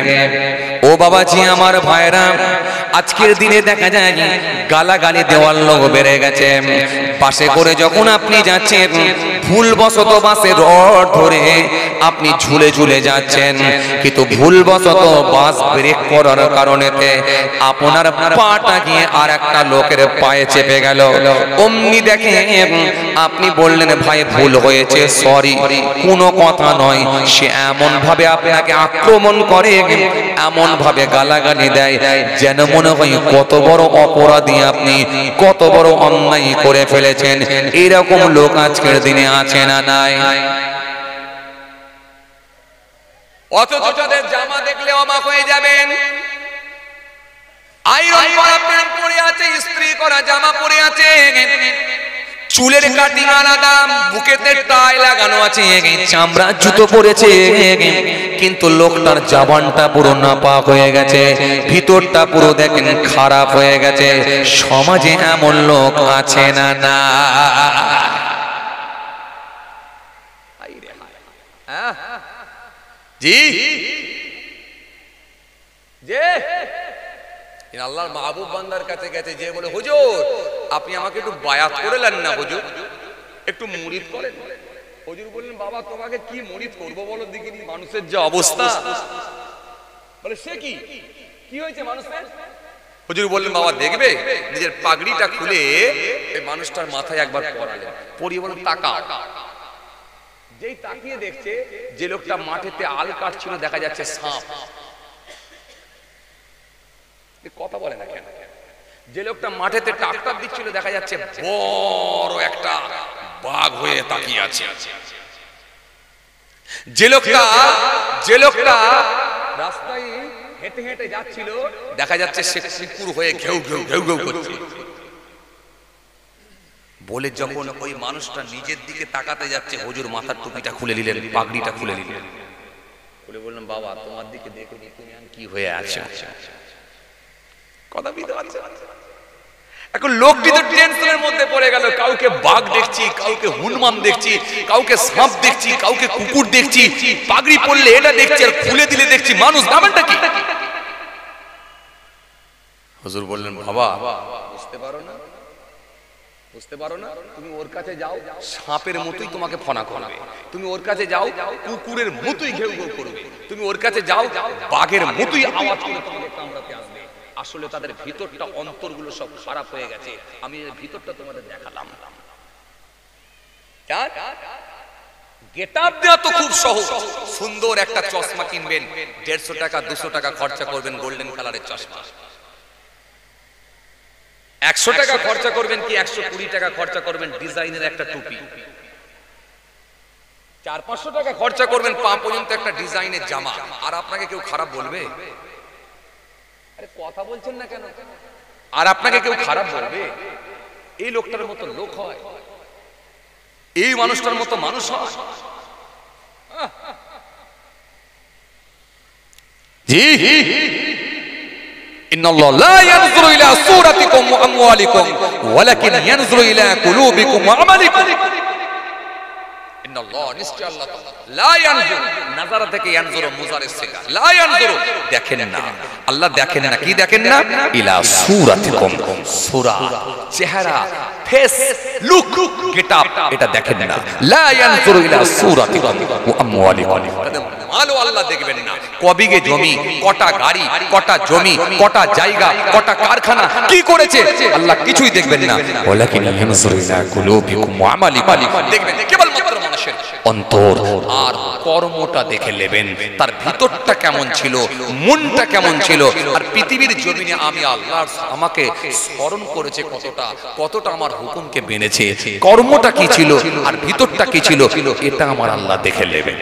ও বাবাজি আমার ভাইরা, আজকের দিনে দেখা যায় গালাগালি দেওয়ার লোক বেড়ে গেছে। বাসে করে যখন আপনি যাচ্ছেন, ভুলবশত বাসের রড ধরে আপনি ঝুলে ঝুলে যাচ্ছেন, কিন্তু ভুলবশত বাস ব্রেক করার কারণেতে আপনার পাটা গিয়ে আর একটা লোকের পায়ে চেপে গেল। অমনি দেখে আপনি বললেন ভাই ভুল হয়েছে, সরি, কোনো কথা নয়। সে এমন ভাবে আপনাকে আক্রমণ করে, এমন ভাবে গালাগালি দেয়, যেন মনে হয় কত বড় অপরাধী আপনি, কত বড় অন্যায় করে ফেলেছেন। এরকম লোক আজকের দিনে আছে না নাই? অথচ তাদের জামা দেখলে অবাক হয়ে যাবেন। আয়রন করা প্যান্ট পরে আছে, ইস্ত্রি করা জামা পরে আছে, চুলের কাটিং আলাদা, বুকেতে টাই লাগানো আছে, চামড়ার জুতো পরেছে, কিন্তু লোকটার জবানটা পুরো নাপাক হয়ে গেছে, ভিতরটা পুরো দেখেন খারাপ হয়ে গেছে। সমাজে এমন লোক আছে না না? জি যে আল্লাহর মাহবুব বান্দার কাছে গেছে, যে বলে হুজুর আপনি আমাকে একটু বায়াত করে নেন না, হুজুর একটু মুরিদ করেন। হুজুর বললেন বাবা তোমাকে কি মুরিদ করবো বলো দেখিনি, মানুষের যে অবস্থা। বলে সে কি, কি হয়েছে মানুষের? হুজুর বললেন বাবা দেখবে, নিজের পাগড়িটা খুলে এই মানুষটার মাথায় একবার পরালেন, পরিয়ে বলেন তাকাও। যেই তাকিয়ে দেখছে, যে লোকটা মাঠেতে আল কাটছিল দেখা যাচ্ছে সাপ। কথা বলে না কেন? যে লোকটা মাঠেতে ট্রাক্টর দিচ্ছিল দেখা যাচ্ছে বড় একটা বাঘ হয়ে তাকিয়ে আছে। যে লোকটা রাস্তায় হেঁটে হেঁটে যাচ্ছিল দেখা যাচ্ছে সে কুকুর হয়ে ঘেউ ঘেউ ঘেউ ঘেউ করছে। বলে যখন ওই মানুষটা নিজের দিকে তাকাতে যাচ্ছে, হুজুর মাথার টুপিটা খুলে নিলেন, পাগড়িটা খুলে নিলেন, বলে বললাম বাবা তোমার দিকে দেখে তুমি কি হয়ে আছো। কথা বুঝতে পারছেন? এখন লোকটি তো টেনশনের মধ্যে পড়ে গেল, কাউকে বাঘ দেখছি, কাউকে হনুমান দেখছি, কাউকে সাপ দেখছি, কাউকে কুকুর দেখছি, পাগড়ি পরলে এটা দেখছি, আর খুলে দিলে দেখছি মানুষ। ব্যাপারটা কি? হুজুর বললেন বাবা বুঝতে পারো না, তুমি ওর কাছে যাও, সাপের মতোই তোমাকে ফনা করবে। তুমি ওর কাছে যাও, কুকুরের মতোই ঘেউ ঘেউ করবে। তুমি ওর কাছে যাও, বাঘের মতোই আওয়াজ করে তোমাকে কামড়াতে আসবে। আসলে তাদের ভিতরটা, অন্তরগুলো সব খারাপ হয়ে গেছে। আমি এর ভিতরটা তোমাদের দেখালাম। গেটআপ দেওয়া তো খুব সহজ। সুন্দর একটা চশমা কিনবেন, 150 টাকা 200 টাকা খরচা করবেন, গোল্ডেন কালারের চশমা। 100 টাকা খরচা করবেন কি 120 টাকা খরচা করবেন ডিজাইনের একটা টুপি। 400-500 টাকা খরচা করবেন পা পর্যন্ত একটা ডিজাইনের জামা। আর আপনাকে কেউ খারাপ বলবে? আরে কথা বলছেন না কেন? আর আপনাকে কেউ খারাপ বলবে? এই লোকটার মতো লোক হয়, এই মানুষটার মতো মানুষ হয়। জি ইন্নাল্লাহ লা ইয়ানজুরু ইলা সূরাতিকুম ওয়া আমওয়ালিকুম ওয়ালাকিন ইয়ানজুরু ইলা কুলুবিকুম ওয়া আমালিকুম। ইন্নাল্লাহ নিশ্চয় আল্লাহ লা ইয়ানজুরু, নাযারা থেকে ইয়ানজুরু মুজারিস সিগা, লা ইয়ানজুরু দেখেন না, আল্লাহ দেখেন না। কি দেখেন না? ইলা সূরাতিকুম, সূরা, চেহারা, ফেস, লুক, গেটআপ, এটা দেখেন না। লা ইয়ানজুরু ইলা সূরাতিকুম ওয়া আমওয়ালিকুম, মালও আল্লাহ দেখবেন না। কবিগে জমি, কটা গাড়ি, কটা জমি, কটা জায়গা, কটা কারখানা, কি করেছে আল্লাহ কিছুই দেখবেন না। ওয়ালাকিন ইয়ানজুরু ইলা কুলুবিকুম ওয়া আমালিকুম, দেখবেন কেবল মাত্র মানুষের অন্তর আর কর্মটা দেখে নেবেন তার ভিতরটা কেমন ছিল, মনটা কেমন ছিল। আর পৃথিবীর জমিনে আমি আল্লাহ আমাকে স্মরণ করেছে কতটা, কতটা আমার হুকুমকে মেনেছে, কর্মটা কি ছিল আর ভিতরটা কি ছিল, এটা আমার আল্লাহ দেখে নেবেন।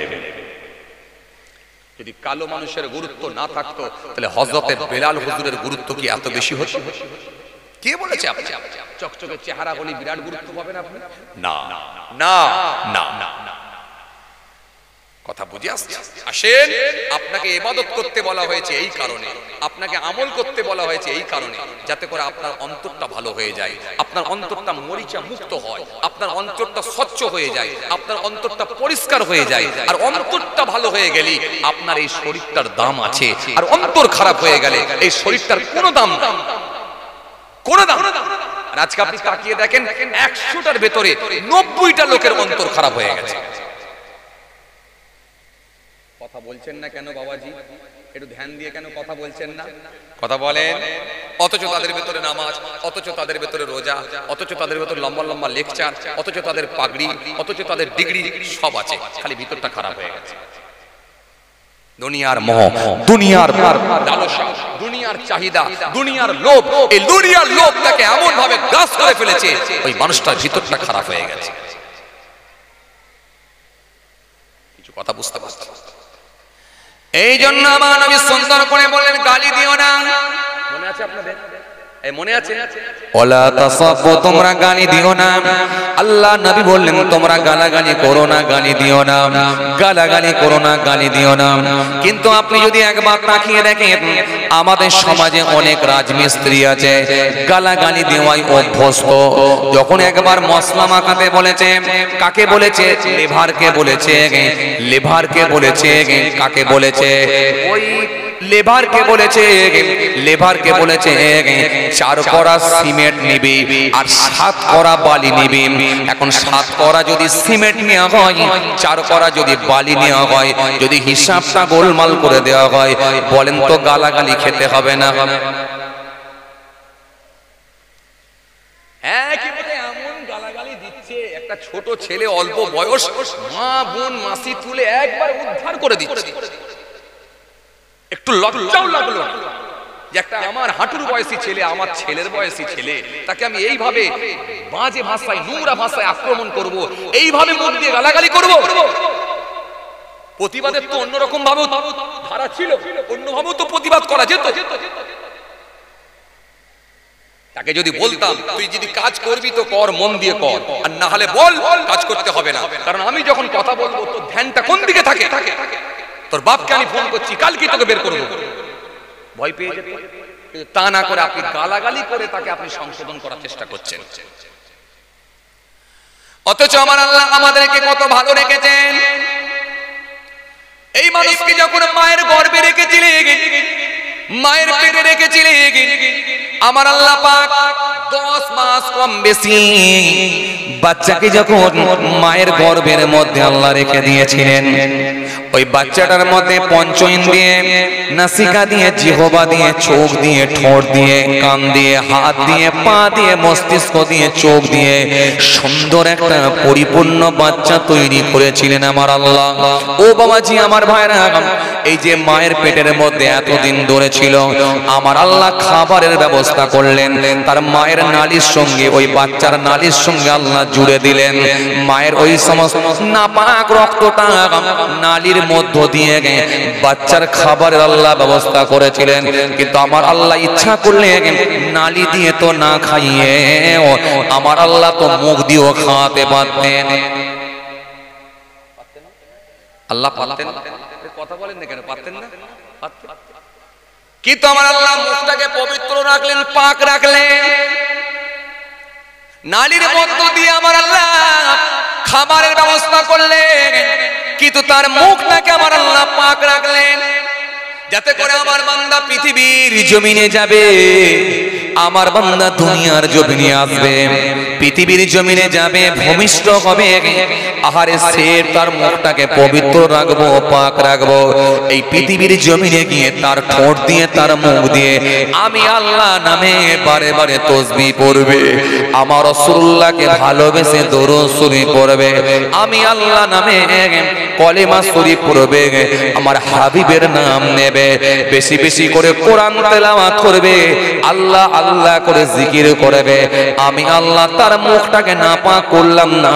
যদি কালো মানুষের গুরুত্ব না থাকতো তাহলে হযরতে বেলাল হুজুরের গুরুত্ব কি এত বেশি হতো? কে বলেছে আপনি চকচকে চেহারা বলি বিরাট গুরুত্ব পাবেন আপনি? না না না না, কথা বুঝে আসছে? আসেন, আপনাকে ইবাদত করতে বলা হয়েছে এই কারণে, আপনাকে আমল করতে বলা হয়েছে এই কারণে, যাতে করে আপনার অন্তরটা ভালো হয়ে যায়, আপনার অন্তরটা মরিচা মুক্ত হয়, আপনার অন্তরটা স্বচ্ছ হয়ে যায়, আপনার অন্তরটা পরিষ্কার হয়ে যায়। আর অন্তরটা ভালো হয়ে গেলে আপনার এই শরীরটার দাম আছে, আর অন্তর খারাপ হয়ে গেলে এই শরীরটার কোনো দাম না, কোনো দাম না। আর আজকে আপনি তাকিয়ে দেখেন 100টার ভেতরে 90টা লোকের অন্তর খারাপ হয়ে গেছে। কথা বলছেন না কেন বাবাজি? একটু ধ্যান দিয়ে কেন কথা বলছেন না? কথা বলেন। অথচ তাদের ভেতরে নামাজ, অথচ তাদের ভেতরে রোজা, অথচ তাদের ভেতরে লম্বা লম্বা লেকচার, অথচ তাদের পাগড়ি, অথচ তাদের ডিগ্রি সব আছে, খালি ভিতরটা খারাপ হয়ে গেছে। দুনিয়ার মোহ, দুনিয়ার লালসা, দুনিয়ার চাহিদা, দুনিয়ার লোভ, এই দুনিয়ার লোভ তাকে এমন ভাবে গ্রাস করে ফেলেছে ওই মানুষটার ভিতরটা খারাপ হয়ে গেছে। কিছু কথা বুঝতে পারছি? এই জন্য আমার নবী সুন্দর করে বললেন গালি দিও না। মনে আছে আপনাদের? মনে আছে? ওলা তাসাব্বু, তোমরা গালি দিও না। আল্লাহ নবী বললেন তোমরা গালাগালি করো না, গালি দিও না, গালাগালি করো না, গালি দিও না। কিন্তু আপনি যদি একবার তাকিয়ে দেখেন আমাদের সমাজে অনেক রাজমিস্ত্রি আছে গালাগালি দেওয়াই অভ্যস্ত। যখন একবার মশলা মাখাতে বলেছে, কাকে বলেছে? লেভারকে বলেছে। লেভারকে বলেছে, কাকে বলেছে? ওই লেভারকে বলেছে, লেভারকে বলেছে 4 কড়া সিমেন্ট নিবি আর 7 কড়া বালি নিবি। এখন 7 কড়া যদি সিমেন্ট নেওয়া হয়, 4 কড়া যদি বালি নেওয়া হয়, যদি হিসাবটা গোলমাল করে দেওয়া হয়, বলেন তো গালাগালি খেতে হবে না? হ্যাঁ, কি বলে এমন গালাগালি দিচ্ছে, একটা ছোট ছেলে অল্প বয়স, মা বোন মাসি তুলে একবার উদ্ধার করে দিচ্ছে। একটু লজ্জাও লাগলো যে একটা আমার হাঁটুর বয়সী ছেলে, আমার ছেলের বয়সী ছেলে, তাকে আমি এইভাবে বাজে ভাষায়, নোংরা ভাষায় আক্রমণ করব, এইভাবে মুখ দিয়ে গালাগালি করব। প্রতিবাদের তো অন্যরকম ভাবে ধারা ছিল, অন্যভাবেও তো প্রতিবাদ করা যেত। তাকে যদি বলতাম তুই যদি কাজ করবি তো কর, মন দিয়ে কর, আর না হলে বল কাজ করতে হবে না, কারণ আমি যখন কথা বলবো তোর ধ্যানটা কোন দিকে থাকে? তোর বাপকে আমি ফোন করছি, কালকে তোকে বের করবো, ভয় পেয়ে যেত। তা না করে আপনি গালাগালি করে তাকে আপনি সংশোধন করার চেষ্টা করছেন। অথচ আমার আল্লাহ আমাদেরকে কত ভালো রেখেছেন। এই মানুষকে যখন মায়ের গর্ভে রেখেছিলেন, মায়ের পেটে রেখেছিলেন, আমার আল্লাহ পাক 10 মাস কম বেশি বাচ্চাকে যখন মায়ের গর্ভের মধ্যে আল্লাহ রেখে দিয়েছিলেন, ওই বাচ্চাটার মধ্যে পঞ্চইন্দ্রিয়ে, নাসিকা দিয়ে, জিহ্বা দিয়ে, চোখ দিয়ে, ঠোঁট দিয়ে, কান দিয়ে, হাত দিয়ে, পা দিয়ে, মস্তিষ্ক দিয়ে, চোখ দিয়ে সুন্দর একটা পরিপূর্ণ বাচ্চা তৈরি করেছিলেন আমার আল্লাহ। ও বাবাজি, আমার ভাইরা, এই যে মায়ের পেটের মধ্যে এতদিন ধরে ছিল, আমার আল্লাহ খাবারের ব্যবস্থা করলেন, তার মায়ের নালীর সঙ্গে, ওই বাচ্চার নালীর সঙ্গে আল্লাহ জুড়ে দিলেন। মায়ের ওই সমস্ত নাপাক রক্তটা নালীর মধ্য দিয়ে বাচ্চার খাবারের আল্লাহ ব্যবস্থা করেছিলেন। কিন্তু আমার আল্লাহ ইচ্ছা করলে নালী দিয়ে তো না খাইয়ে আমার আল্লাহ তো মুখ দিয়েও খাওয়াতে পারতেন। আল্লাহ পারতেন, কথা বলেন না কেন? পারতেন না? কিন্তু আমার আল্লাহ মুখটাকে পবিত্র রাখলেন, পাক রাখলেন, নালীর মধ্য দিয়ে আমার আল্লাহ খাবারের ব্যবস্থা করলেন, কিন্তু তার মুখটাকে আমার আল্লাহ পাক রাখলেন, যাতে করে আমার বান্দা পৃথিবীর জমিনে যাবে, আমার বান্দা দুনিয়ার জমিনে আসবে, পৃথিবীর জমিনে যাবে, ভূমিষ্ঠ হবে, আহারে সে তার মুখটাকে পবিত্র রাখবো, পাক রাখবো। এই পৃথিবীর জমিনে গিয়ে তার ঠোঁট দিয়ে, তার মুখ দিয়ে আমি আল্লাহ নামে বারে বারে তাসবিহ পড়বে, আমার রাসূলুল্লাহকে ভালোবেসে দরুদ শরীফ পড়বে, আমি আল্লাহ নামে কলেমা শরীফ পড়বে, আমার হাবিবের নাম নেবে, বেশি বেশি করে কোরআন তেলাওয়াত করবে, আল্লাহ আল্লাহ করে জিকির করবে। আমি আল্লাহ তার মুখটাকে নাপাক করলাম না,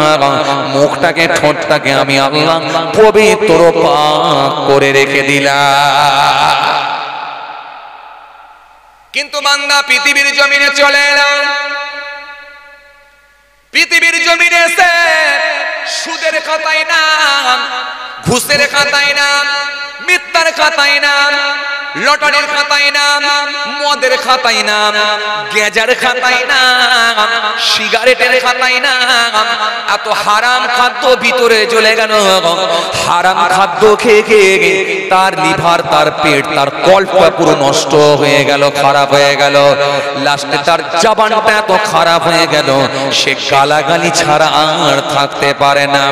মুখটাকে ঠোঁটটাকে আমি আল্লাহ পবিত্র পাক করে রেখে দিলাম। কিন্তু বান্দা পৃথিবীর জমিনে চলে এলাম, পৃথিবীর জমিনে এসে সুদের খাতায় নাম, ঘুষের খাতায় নাম, মিথ্যার খাতায় নাম, লটারির খাতায় নাম, মদের খাতায় নাম, গেঁজার খাতায় নাম, সিগারেটের খাতায় নাম। এত হারাম খাদ্য ভিতরে চলে গেল, হারাম খাদ্য খেয়ে খেয়ে তার লিভার, তার পেট, তার কল্পটা পুরো নষ্ট হয়ে গেল, খারাপ হয়ে গেল। লাস্টে তার জবানটা এত খারাপ হয়ে গেল, সে গালাগালি ছাড়া আর থাকতে পারে না।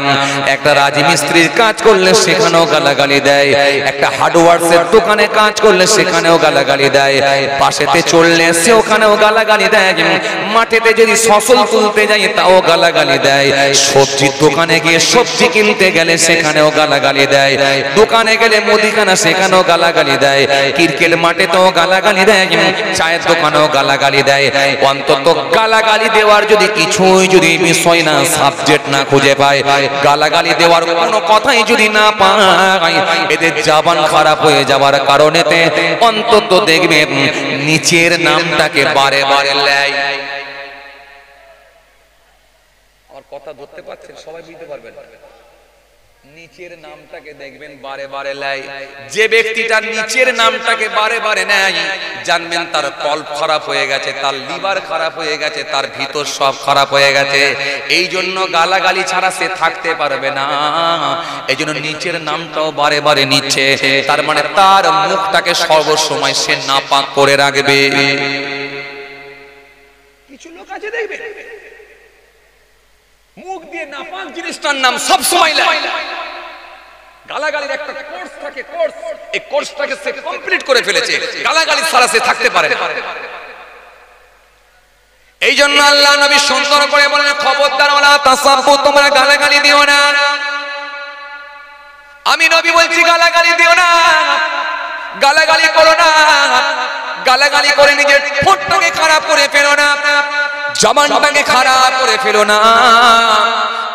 একটা রাজমিস্ত্রির কাজ করলে সেখানেও গালাগালি দেয়, একটা হার্ডওয়ার্সের দোকানে কাজ করলে সেখানেও গালাগালি দেয়, পাশেতে চললে সে ওখানেও গালাগালি দেয়, মাঠেতে যদি ফসল তুলতে যাই তাও গালাগালি দেয়, সবজির দোকানে গিয়ে সবজি কিনতে গেলে সেখানেও গালাগালি দেয়, দোকানে গেলে মুদিখানা সেখানেও গালাগালি দেয়, ক্রিকেট মাঠেতেও গালাগালি দেয়, চায়ের দোকানেও গালাগালি দেয়। অন্তত গালাগালি দেওয়ার যদি কিছুই যদি বিষয় না, সাবজেক্ট না খুঁজে পায়, গালাগালি দেওয়ার কোনো কথাই যদি না পায়, এদের জবান খারাপ হয়ে যাওয়ার কারণেতে অন্তত দেখবেন নিচের নামটাকে বারে বারে লেয়। আমার কথা ধরতে পারছেন? সবাই বুঝতে পারবেন? নিচের নামটাকে দেখবেন বারে বারে লেয়। যে ব্যক্তিটা নিচের নামটাকে বারে বারে নেয়, জানবেন তার কল্প খারাপ হয়ে গেছে, তার লিভার খারাপ হয়ে গেছে, তার ভিতর সব খারাপ হয়ে গেছে। এই জন্য গালাগালি ছাড়া সে থাকতে পারবে না, এই জন্য নিচের নামটাও বারে বারে নিচ্ছে। তার মানে তার মুখটাকে সর্বসময় সে নাপাক করে রাখবে। কিছু লোক আছে দেখবে মুখ দিয়ে নাপাক জিনিসটার নাম সব সময় লেয়। গালাগালির একটা কোর্স থাকে, কোর্স, এই কোর্সটাকে সে কমপ্লিট করে ফেলেছে, গালাগালি ছাড়া সে থাকতে পারে না। এই জন্য আল্লাহ নবী সুন্দর করে বলেন, খবরদার ওয়ালা তাসাব্বু, তোমরা গালাগালি দিও না। আমি নবী বলছি গালাগালি দিও না, গালাগালি করো না, গালাগালি করে নিজের ঠোঁটটাকে খারাপ করে ফেলো না, জবানটাকে খারাপ করে ফেলো না।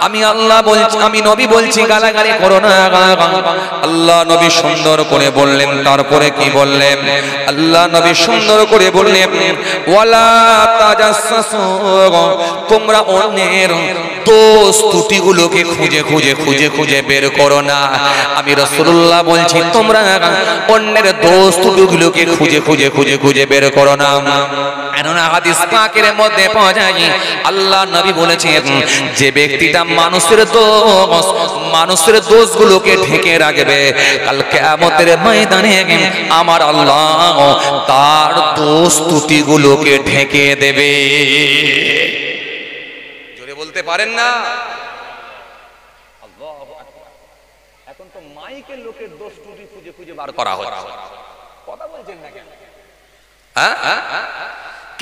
আমি আল্লাহ বলছি, আমি নবী বলছি গালাগালি করো না। আল্লাহ নবী সুন্দর করে বললেন, তারপরে কি বললেন? আল্লাহ নবী সুন্দর করে বললেন, ওয়ালা তাজাসসু, তোমরা অন্যের দোষ ত্রুটিগুলোকে খুঁজে খুঁজে খুঁজে খুঁজে বের করো না। আমি রাসূলুল্লাহ বলছি তোমরা অন্যের দোষ ত্রুটিগুলোকে খুঁজে খুঁজে খুঁজে খুঁজে বের করো না। কেননা হাদিস পাকের মধ্যে পাওয়া যায়, আল্লাহ নবী বলেছেন, যে ব্যক্তিটা মানুষের দোষগুলোকে ঢেকে রাখবে, কাল কিয়ামতের ময়দানে আমার আল্লাহ তার দোষ ত্রুটিগুলোকে ঢেকে দেবে। জোরে বলতে পারেন না? আল্লাহু আকবার। এখন তো মাইকের লোকের দোষ ত্রুটি খুঁজে খুঁজে বার করা হচ্ছে, কথা বলছেন না কেন? হ্যাঁ,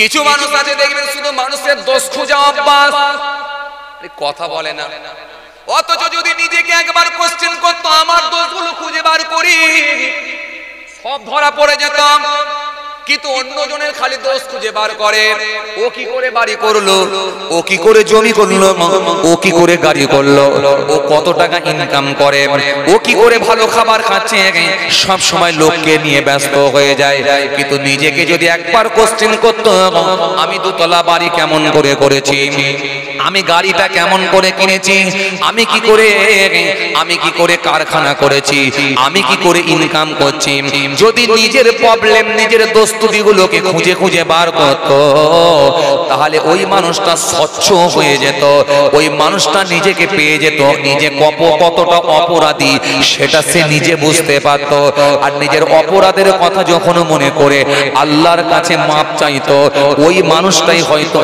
কিছু মানুষ আছে দেখবেন শুধু মানুষের দোষ খোঁজা অভ্যাস, কথা বলে না। অথচ যদি নিজেকে একবার কোশ্চেন করতো, আমার দোষগুলো খুঁজে বার করি, সব ধরা পড়ে যেতাম। কিন্তু অন্যজনের খালি দোষ খুঁজে বার করে। ও কি করে বাড়ি করলো, ও কি করে জমি করলো, ও কি করে গাড়ি করলো, ও কত টাকা ইনকাম করে, ও কি করে ভালো খাবার খাচ্ছে, সব সময় লোককে নিয়ে ব্যস্ত হয়ে যায়। কিন্তু নিজেকে যদি একবার কোশ্চেন করতো, আমি দুতলা বাড়ি কেমন করে করেছি, আমি গাড়িটা কেমন করে কিনেছি, আমি কি করে কারখানা করেছি, আমি কি করে ইনকাম করছি, যদি নিজের প্রবলেম, নিজের দোষ ত্রুটিগুলোকে খুঁজে খুঁজে বার করতো, তাহলে ওই মানুষটা স্বচ্ছ হয়ে যেত, ওই মানুষটা নিজেকে পেয়ে যেত, নিজে কতটা অপরাধী সেটা সে নিজে বুঝতে পারত। আর নিজের অপরাধের কথা যখন মনে করে আল্লাহর কাছে মাপ চাইতো, ওই মানুষটাই হয়তো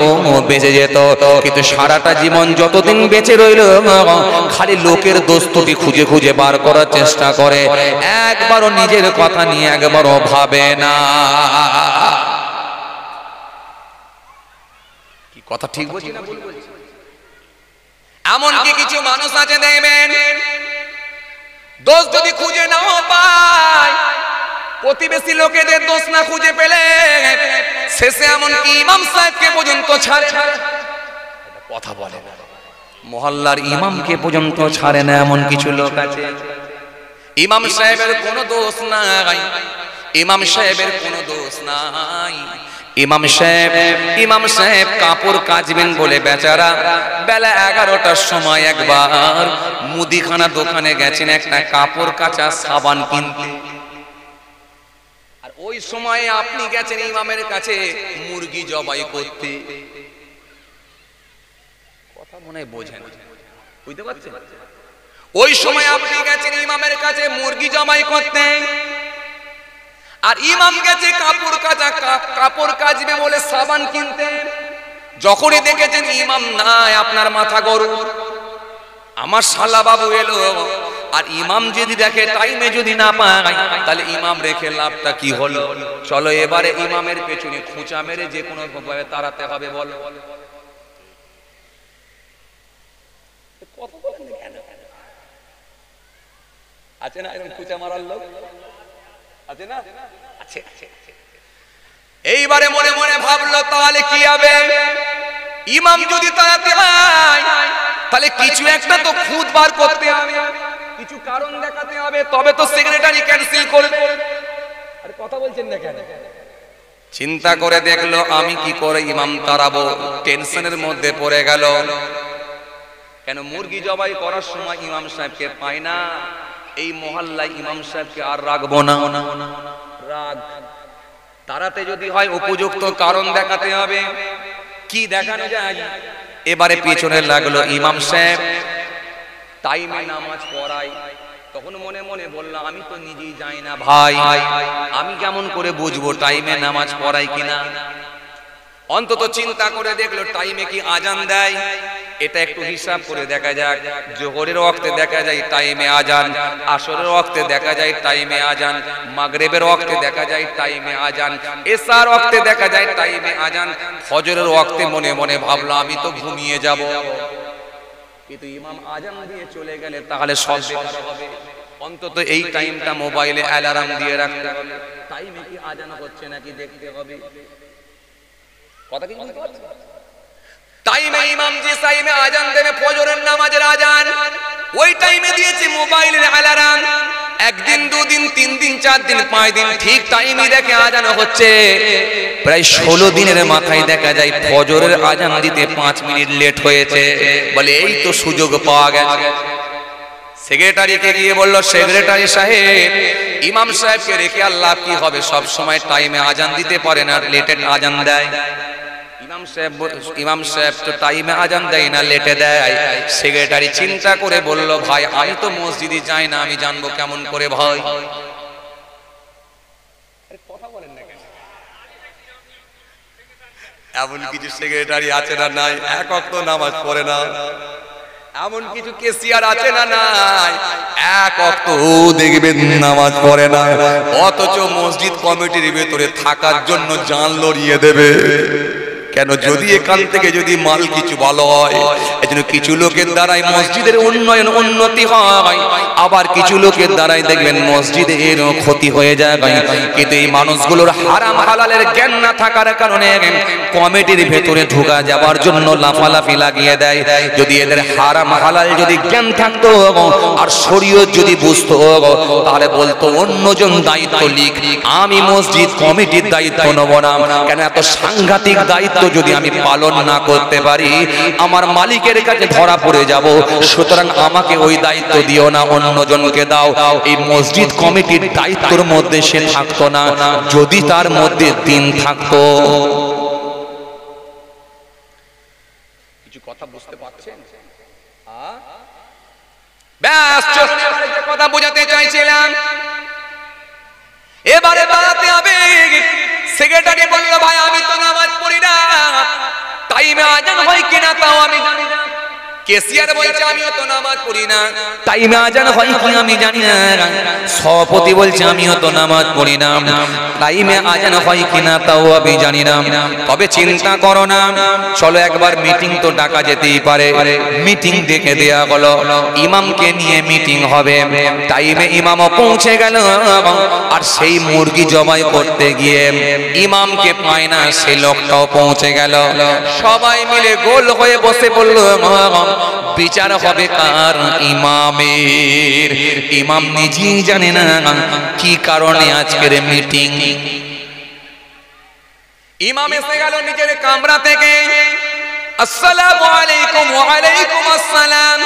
বেঁচে যেত। কিন্তু সারাটা জীবন যতদিন বেঁচে রইল খালি লোকের দোষ ত্রুটি খুঁজে খুঁজে বার করার চেষ্টা করে, একবারও নিজের কথা নিয়ে একবারও ভাবে না। কি কথা ঠিক বলছি না ভুল বলছি? এমনকি কিছু মানুষ আছে দেখবেন, দোষ যদি খুঁজে নাও পায়, প্রতিবেশী লোকেদের দোষ না খুঁজে পেলে শেষে এমনকি ইমাম সাহেবকে পর্যন্ত ছাড়ে, কথা বলে না, মহল্লার ইমামকে পর্যন্ত ছাড়ে না। এমন কিছু লোক আছে, ইমাম সাহেবের কোনো দোষ নাই, ইমাম সাহেবের কোনো দোষ নাই। ইমাম সাহেব কাপড় কাচবেন বলে বেচারা বেলা 11টার সময় একবার মুদিখানা দোকানে গেছেন একটা কাপড় কাচা সাবান কিনতে। আর ওই সময় আপনি গেছেন ইমামের কাছে মুরগি জবাই করতে। কথা মনে হয় বোঝেন, বুঝতে পারছেন? ওই সময় আপনি গেছেন ইমামের কাছে মুরগি জবাই করতে, আর ইমাম গেছে কাপড় কাচবে বলে সাবান কিনতে। যখনই দেখেছেন ইমাম নাই, আপনার মাথা গরম, আমার শালা বাবু এলো। আর ইমাম যদি দেখে টাইমে যদি না পায়, তাহলে ইমাম রেখে লাভটা কি হলো? চলো এবারে ইমামের পেছনে খুঁচা মেরে যে কোনো ভাবে তাড়াতে হবে। বলো আছে না এরকম খুঁচা মারার লোক? আছে না? আছে। এইবারে মনে মনে ভাবলো তাহলে কি হবে, ইমাম যদি তাড়াতে হয় তাহলে কিছু একটা তো খুঁত বার করতে হবে, কিছু কারণ দেখাতে হবে, তবে তো সেক্রেটারি ক্যান্সেল করবে। আরে কথা বলছেন না কেন? চিন্তা করে দেখলো আমি কি করে ইমাম তাড়াবো, টেনশনের মধ্যে পড়ে গেল। কেন মুরগি জবাই করার সময় ইমাম সাহেবকে পায় না, এই মহল্লায় ইমাম সাহেবকে আর রাখবো না। রাগ তারাতে যদি হয় উপযুক্ত কারণ দেখাতে হবে, কি দেখানো যায়? এবারে পেছনে লাগলো ইমাম সাহেব টাইমে নামাজ পড়ায়। তখন মনে মনে বললাম আমি তো নিজেই যাই না ভাই, আমি কেমন করে বুঝবো টাইমে নামাজ পড়াই কিনা? অন্তত চিন্তা করে দেখলো টাইমে কি আজান দেয়, এটা একটু হিসাব করে দেখা যাক। জোহরের ওয়াক্তে দেখা যায় টাইমে আজান, আসরের ওয়াক্তে দেখা যায় টাইমে আজান, মাগরিবের ওয়াক্তে দেখা যায় টাইমে আজান, এশার ওয়াক্তে দেখা যায় টাইমে আজান, ফজরের ওয়াক্তে মনে মনে ভাবলাম আমি তো ঘুমিয়ে যাব। কিন্তু ইমাম আজান দিয়ে চলে গেলে তাহলে সব বেকার হবে। অন্তত এই টাইমটা মোবাইলে অ্যালার্ম দিয়ে রাখতে হবে, টাইমে কি আজান হচ্ছে নাকি দেখতে হবে। কথা কি বুঝতে পারছেন? টাইমে ইমাম যে টাইমে আজান দেবে ফজরের নামাজের আজান, ওই টাইমে দিয়েছে মোবাইলের অ্যালার্ম। একদিন, দুদিন, 3 দিন, 4 দিন, 5 দিন ঠিক টাইমই দেখে আজান হচ্ছে। প্রায় 16 দিনের মাথায় দেখা যায় ফজরের আজান দিতে 5 মিনিট লেট হয়েছে। বলে এই তো সুযোগ পাওয়া গেছে। সেক্রেটারিকে গিয়ে বলল, সেক্রেটারি সাহেব ইমাম সাহেবকে রেখে আল্লাহ কি হবে, সব সময় টাইমে আজান দিতে পারে না, লেটে আজান দেয়। ইমাম সাহেব তো টাইমে আজান দেয় না, লেটে দেয়। সেক্রেটারি চিন্তা করে বলল, ভাই আমি তো মসজিদে যাই না, আমি জানবো কেমন করে ভাই? কথা বলেন না কেন? এমন কিছু সেক্রেটারি আছে না নাই এক ওয়াক্ত নামাজ পড়ে না? এমন কিছু কেসিয়ার আছে না নাই এক ওয়াক্ত দেখবেন নামাজ পড়ে না, অথচ মসজিদ কমিটির ভেতরে থাকার জন্য জান লড়িয়ে দেবে। কেন? যদি এখান থেকে যদি মাল কিছু ভালো হয়, এজন্য কিছু লোকের দ্বারাই মসজিদের উন্নয়ন উন্নতি হয়, আবার কিছু লোকের দ্বারাই দেখবেন মসজিদের ক্ষতি হয়ে যায়। কিন্তু এই মানুষগুলোর হারাম হালালের জ্ঞান না থাকার কারণে কমিটির ভেতরে ঢোকা যাবার জন্য লাফালাফি লাগিয়ে দেয়। যদি এদের হারাম হালাল যদি জ্ঞান থাকতো আর শরীয়ত যদি বুঝতো, তাহলে বলতো অন্যজন দায়িত্ব লিখ, আমি মসজিদ কমিটির দায়িত্ব নেব না। কেন? এত সাংঘাতিক দায়িত্ব যদি আমি পালন না করতে পারি, আমার মালিকের কাছে ধরা পড়ে যাব। সুতরাং আমাকে ওই দায়িত্ব দিও না, অন্যজনকে দাও। এই মসজিদ কমিটির দায়িত্বের মধ্যে সে থাকতো না, যদি তার মধ্যে দিন থাকতো। কথা বুঝতে পারছেন? ব্যাস কথা বোঝাতে চাইছিলাম। এবারে বাড়াতে হবে। সেক্রেটারি বলল ভাই আমি তো নামাজ পড়ি না, টাইমে আজান হয় কিনা তাও আমি জানি না। কেসিয়ার বলছে আমিও তো নামাজ পড়ি না, টাইমে আজান হয় কি আমি জানি না। সভাপতি বলছে আমিও তো নামাজ পড়ি না, টাইমে আজান হয় কিনা তাও আমি জানি না। তবে চিন্তা করো না, চলো একবার মিটিং তো ডাকা যেতেই পারে। মিটিং ডেকে দেয়া হলো, ইমামকে নিয়ে মিটিং হবে। টাইমে ইমামও পৌঁছে গেল, আর সেই মুরগি জবাই করতে গিয়ে ইমামকে পায় না, সেই লোকটাও পৌঁছে গেল। সবাই মিলে গোল হয়ে বসে পড়ল, বিচার হবে কার? ইমামের। ইমাম নিজেই জানে না কি কারণে আজকের মিটিং। ইমাম এসে গেল নিজের কামরা থেকে, আসসালামু আলাইকুম। ওয়া আলাইকুম আসসালাম।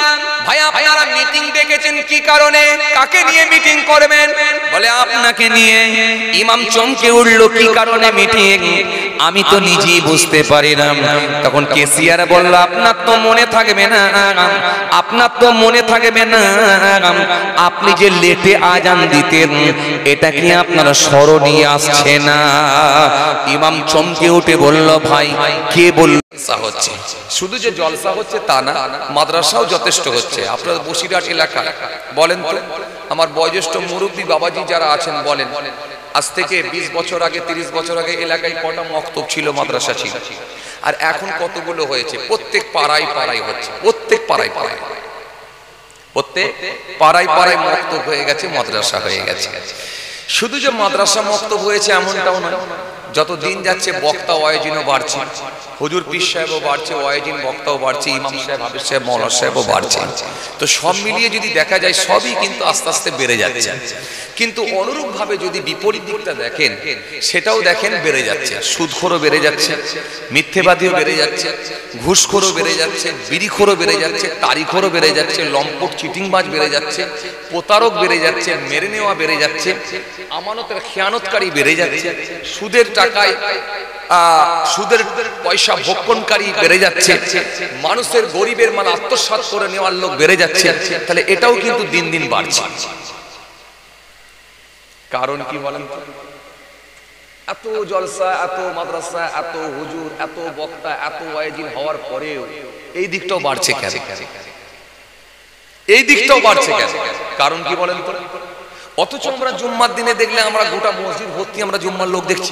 ভাই আপনারা মিটিং ডেকেছেন কি কারণে? কাকে নিয়ে মিটিং করবেন? বলে আপনাকে নিয়ে। ইমাম চমকে উঠল, কি কারণে মিটিং? আমি তো নিজেই বুঝতে পারি না। তখন কেসিয়ার বলল আপনার তো মনে থাকবে না, আপনার তো মনে থাকবে না, আপনি যে লেটে আজান দিতেন এটা কি আপনার স্মরণে আসছে না? ইমাম চমকে উঠে বলল ভাই কে বলল হচ্ছে? শুধু যে জলসা হচ্ছে তা না, মাদ্রাসাও যথেষ্ট হচ্ছে। আপনার বসিরহাট এলাকা বলেন তো, আমার বয়োজ্যেষ্ঠ মুরব্বী বাবাজি যারা আছেন বলেন, আজ থেকে 20 বছর আগে 30 বছর আগে এলাকায় কটা মক্তব ছিল, মাদ্রাসা ছিল? আর এখন কতগুলো হয়েছে? প্রত্যেক পাড়ায় পাড়ায় হচ্ছে, প্রত্যেক পাড়ায় পাড়ায়, প্রত্যেক পাড়ায় পাড়ায় মক্তব হয়ে গেছে, মাদ্রাসা হয়ে গেছে। শুধু যে মাদ্রাসা মক্তব হয়েছে এমনটাও নয়, যত দিন যাচ্ছে বক্তা ওয়াইজিনও বাড়ছে, হুজুর পীর সাহেবও বাড়ছে, ওয়াইজিন বক্তাও বাড়ছে, ইমাম সাহেব, হাফেজ সাহেব, মাওলানা সাহেবও বাড়ছে। তো সব মিলিয়ে যদি দেখা যায় সবই কিন্তু আস্তে আস্তে বেড়ে যাচ্ছে। কিন্তু অনুরূপভাবে যদি বিপরীত দিকটা দেখেন, সেটাও দেখেন বেড়ে যাচ্ছে। সুদখোরও বেড়ে যাচ্ছে, মিথ্যেবাদীও বেড়ে যাচ্ছে, ঘুষখোরও বেড়ে যাচ্ছে, বিড়িখোরও বেড়ে যাচ্ছে, তারিখোরও বেড়ে যাচ্ছে, লম্পট চিটিংবাজ বেড়ে যাচ্ছে, প্রতারক বেড়ে যাচ্ছে, মেরে নেওয়া বেড়ে যাচ্ছে, আমানতের খেয়ানতকারী বেড়ে যাচ্ছে, সুদের টাকায় সুদের পয়সা ভক্ষণকারী বেড়ে যাচ্ছে, মানুষের গরিবের মাল আত্মসাৎ করে নেওয়ার লোক বেড়ে যাচ্ছে। তাহলে এটাও কিন্তু দিন দিন বাড়ছে। কারণ কি বলেন? এত জলসা, এত মাদ্রাসা, এত হুজুর, এত বক্তা, এত ওয়াইজিন হওয়ার পরেও এই দিকটাও বাড়ছে কেন? এই দিকটাও বাড়ছে কেন? কারণ কি বলেন তো? অথচ আমরা জুম্মার দিনে দেখলে আমরা গোটা মসজিদ ভর্তি আমরা জুম্মার লোক দেখছি,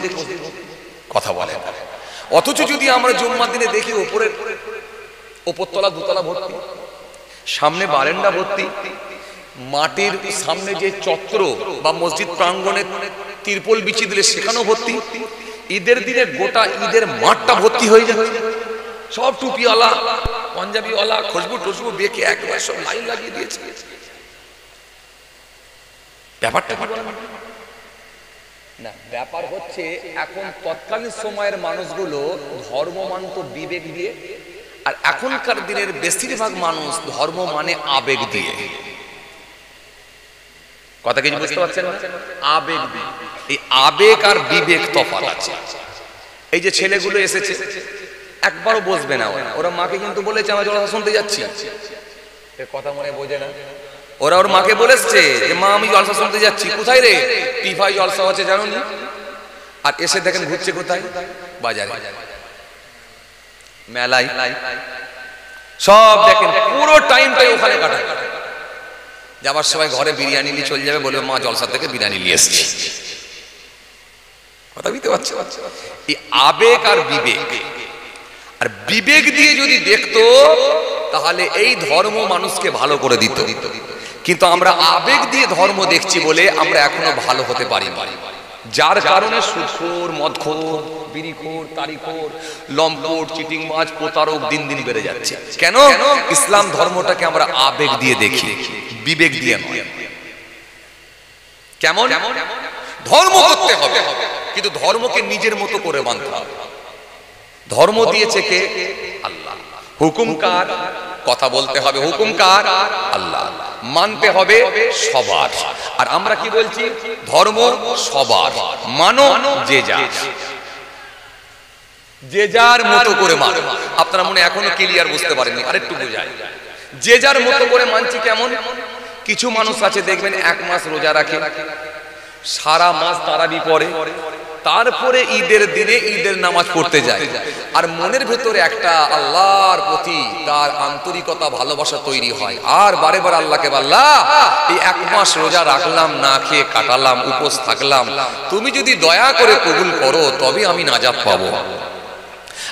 কথা বলেন। অথচ যদি আমরা জুম্মার দিনে দেখি ওপরতলা দুতলা ভর্তি, সামনে বারান্দা ভর্তি, মাটির সামনে যে চত্র বা মসজিদ প্রাঙ্গণে তিরপল বিছিয়ে দিলে সেখানেও ভর্তি, ঈদের দিনে গোটা ঈদের মাঠটা ভর্তি হয়ে যাচ্ছে। সব টুপিওয়ালা, পাঞ্জাবিওয়ালা, খুশবু টুসবু বেঁকে একবার সব লাইন লাগিয়ে দিয়েছে। ব্যাপারটা না, ব্যাপার হচ্ছে এখন তৎকালীন সময়ের মানুষগুলো ধর্ম মানত বিবেক দিয়ে, আর এখনকার দিনের বেশিরভাগ মানুষ ধর্ম মানে আবেগ দিয়ে। কথা কিছু বুঝতে পারছেন না? আবেগ দিয়ে। এই আবেগ আর বিবেক তফাৎ আছে। এই যে ছেলেগুলো এসেছে একবারও বসবে না, ওরা মাকে কিন্তু বলেছে আমরা জলসা শুনতে যাচ্ছি, কথা মনে বোঝে না। ওরা ওর মাকে বলেছে যে মা আমি জলসা শুনতে যাচ্ছি। কোথায় রে? টিফাই জলসা হচ্ছে জানো না? আর এসে দেখেন ঘুরছে কোথায়? বাজারে, মেলায়, সব দেখেন পুরো টাইমটাই ওখানে কাটায়। যাবার সময় ঘরে বিরিয়ানি নিয়ে চলে যাবে, বলবে মা জলসা থেকে বিরিয়ানি নিয়ে এসেছি। কথা বুঝতে পারছো? এই আবেগ আর বিবেক, আর বিবেক দিয়ে যদি দেখতো তাহলে এই ধর্ম মানুষকে ভালো করে দিত। কিন্তু আমরা আবেগ দিয়ে ধর্ম দেখছি বলে আমরা এখনো ভালো হতে পারি না, যার কারণে সুদখোর, মদখোর, বিড়িখোর, তারিখোর, লম্পট, চিটিংবাজ, প্রতারক দিন দিন বেড়ে যাচ্ছে। কেন? ইসলাম ধর্মটাকে আমরা আবেগ দিয়ে দেখি, বিবেক দিয়ে নয়। কেমন? ধর্ম করতে হবে, কিন্তু ধর্মকে নিজের মতো করে মানতে হবে। ধর্ম দিয়েছে কে? আল্লাহ। হুকুম কার? কথা বলতে হবে হুকুম কার? আল্লাহ। মানতে হবে সবার। আর আমরা কি বলছি? ধর্ম সবার, মানো যে যা। যে যার মতো করে মানে। আপনারা মনে এখনো ক্লিয়ার বুঝতে পারেননি, আরেকটু বোঝায়। যে যার মতো করে মানছি কেমন? কিছু মানুষ আছে দেখবেন 1 মাস রোজা রাখে, সারা মাস তারাবি পড়ে, তারপরে ঈদের দিনে ঈদের নামাজ পড়তে যায়, আর মনের ভেতরে একটা আল্লাহর প্রতি তার আন্তরিকতা ভালোবাসা তৈরি হয়, আর বারে বারে আল্লাহকে আল্লাহ এই 1 মাস রোজা রাখলাম, না খেয়ে কাটালাম, উপোস থাকলাম, তুমি যদি দয়া করে কবুল করো তবে আমি নাজাত পাবো।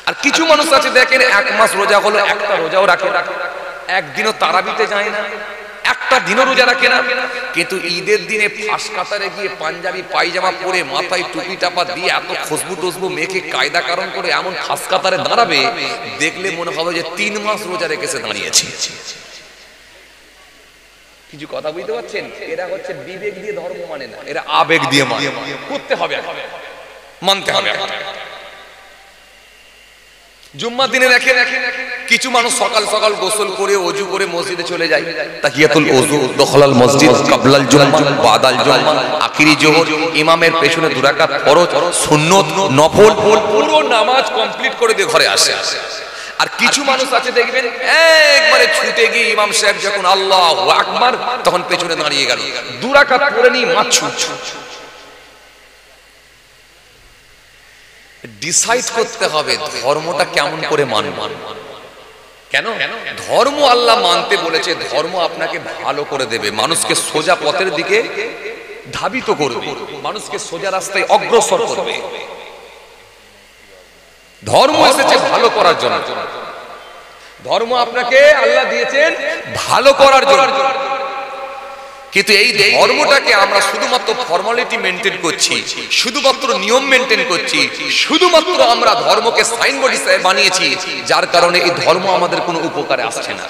আর কিছু মানুষ আছে দেখেন 1 মাস রোজা হলো, একটা রোজাও রাখে, একদিনও তারাবিতে যায় না, একটা দিনও রোজা রাখে না, কিন্তু ঈদের দিনে ফাঁস কাতারে গিয়ে পাঞ্জাবি পায়জামা পরে মাথায় টুপি টাপা দিয়ে এত খুশবু টসবু মেখে কায়দা কারণ করে এমন ফাঁস কাতারে দাঁড়াবে, দেখলে মনে হবে যে 3 মাস রোজা রেখেছে দাঁড়িয়েছে। কিছু কথা বুঝতে পারছেন? এরা হচ্ছে বিবেক দিয়ে ধর্ম মানে না, এরা আবেগ দিয়ে মানে। করতে হবে, মানতে হবে। জুম্মার দিনে দেখেন কিছু মানুষ সকাল সকাল গোসল করে ওযু করে মসজিদে চলে যায়, তাহিয়াতুল ওযু, দখলাল মসজিদ, কাবলাল জুম্মা, বাদাল জুম্মা, আখিরি জোহর, ইমামের পেছনে 2 রাকাত ফরজ, সুন্নত, নফল, পুরো নামাজ কমপ্লিট করে দিয়ে ঘরে আসে। আর কিছু মানুষ আছে দেখবেন একবারে ছুটে গিয়ে ইমাম সাহেব যখন আল্লাহু আকবার তখন পেছনে দাঁড়িয়ে গেল, 2 রাকাত পড়ে নি মাছু। ডিসাইড করতে হবে ধর্মটা কেমন করে মানব। কেন? ধর্ম আল্লাহ মানতে বলেছে, ধর্ম আপনাকে ভালো করে দেবে, মানুষকে সোজা পথের দিকে ধাবিত করবে, মানুষকে সোজা রাস্তায় অগ্রসর করবে। ধর্ম এসেছে ভালো করার জন্য, ধর্ম আপনাকে আল্লাহ দিয়েছেন ভালো করার জন্য। কিন্তু এই ধর্মটাকে আমরা শুধুমাত্র ফর্মালিটি মেনটেন করছি, শুধুমাত্র নিয়ম মেনটেন করছি, শুধুমাত্র আমরা ধর্মকে সাইনবোর্ড হিসেবে বানিয়েছি, যার কারণে এই ধর্ম আমাদের কোনো উপকারে আসছে না।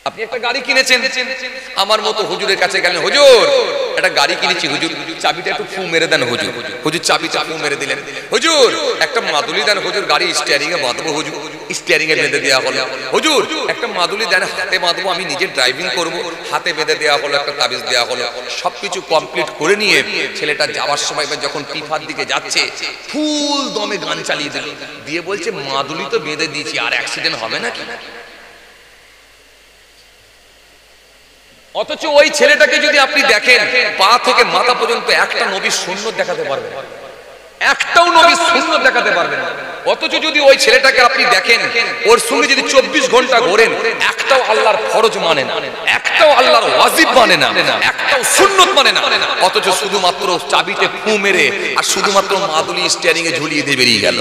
আপনি একটা গাড়ি কিনেছেন, আমার মতো হুজুরের কাছে গেলেন, হুজুর একটা গাড়ি কিনেছি, হুজুর চাবিটা একটু ফু মেরে দেন, হুজুর হুজুর চাবিটা ফু মেরে দিলেন, হুজুর একটা মাদুলি দেন, হুজুর গাড়ি স্টিয়ারিং এ বাঁধবো, হুজুর স্টিয়ারিং এ বেঁধে দেওয়া হলো, হুজুর একটা মাদুলি দেন হাতে বাঁধবো, আমি নিজে ড্রাইভিং করব, হাতে বেঁধে দেওয়া হলো, একটা তাবিজ দেওয়া হলো। সবকিছু কমপ্লিট করে নিয়ে ছেলেটা যাওয়ার সময় যখন পিফার দিকে যাচ্ছে, ফুল দমে গান চালিয়ে দিল, দিয়ে বলছে মাদুলি তো বেঁধে দিয়েছি, আর অ্যাক্সিডেন্ট হবে নাকি? অথচ ওই ছেলেটাকে যদি আপনি দেখেন পা থেকে মাথা পর্যন্ত একটা নবীর সুন্নত দেখাতে পারবেন, একটাও নবীর সুন্নত দেখাতে পারবেন। অথচ যদি ওই ছেলেটাকে আপনি দেখেন, ওর সঙ্গে যদি 24 ঘন্টা ঘোরেন, একটাও আল্লাহর ফরজ মানে না, একটাও আল্লাহর ওয়াজিব মানে না, একটাও সুন্নত মানে না, অথচ শুধুমাত্র চাবিতে ফু মেরে আর শুধুমাত্র মাদুলি স্টিয়ারিং এ ঝুলিয়ে দিয়ে বেরিয়ে গেল।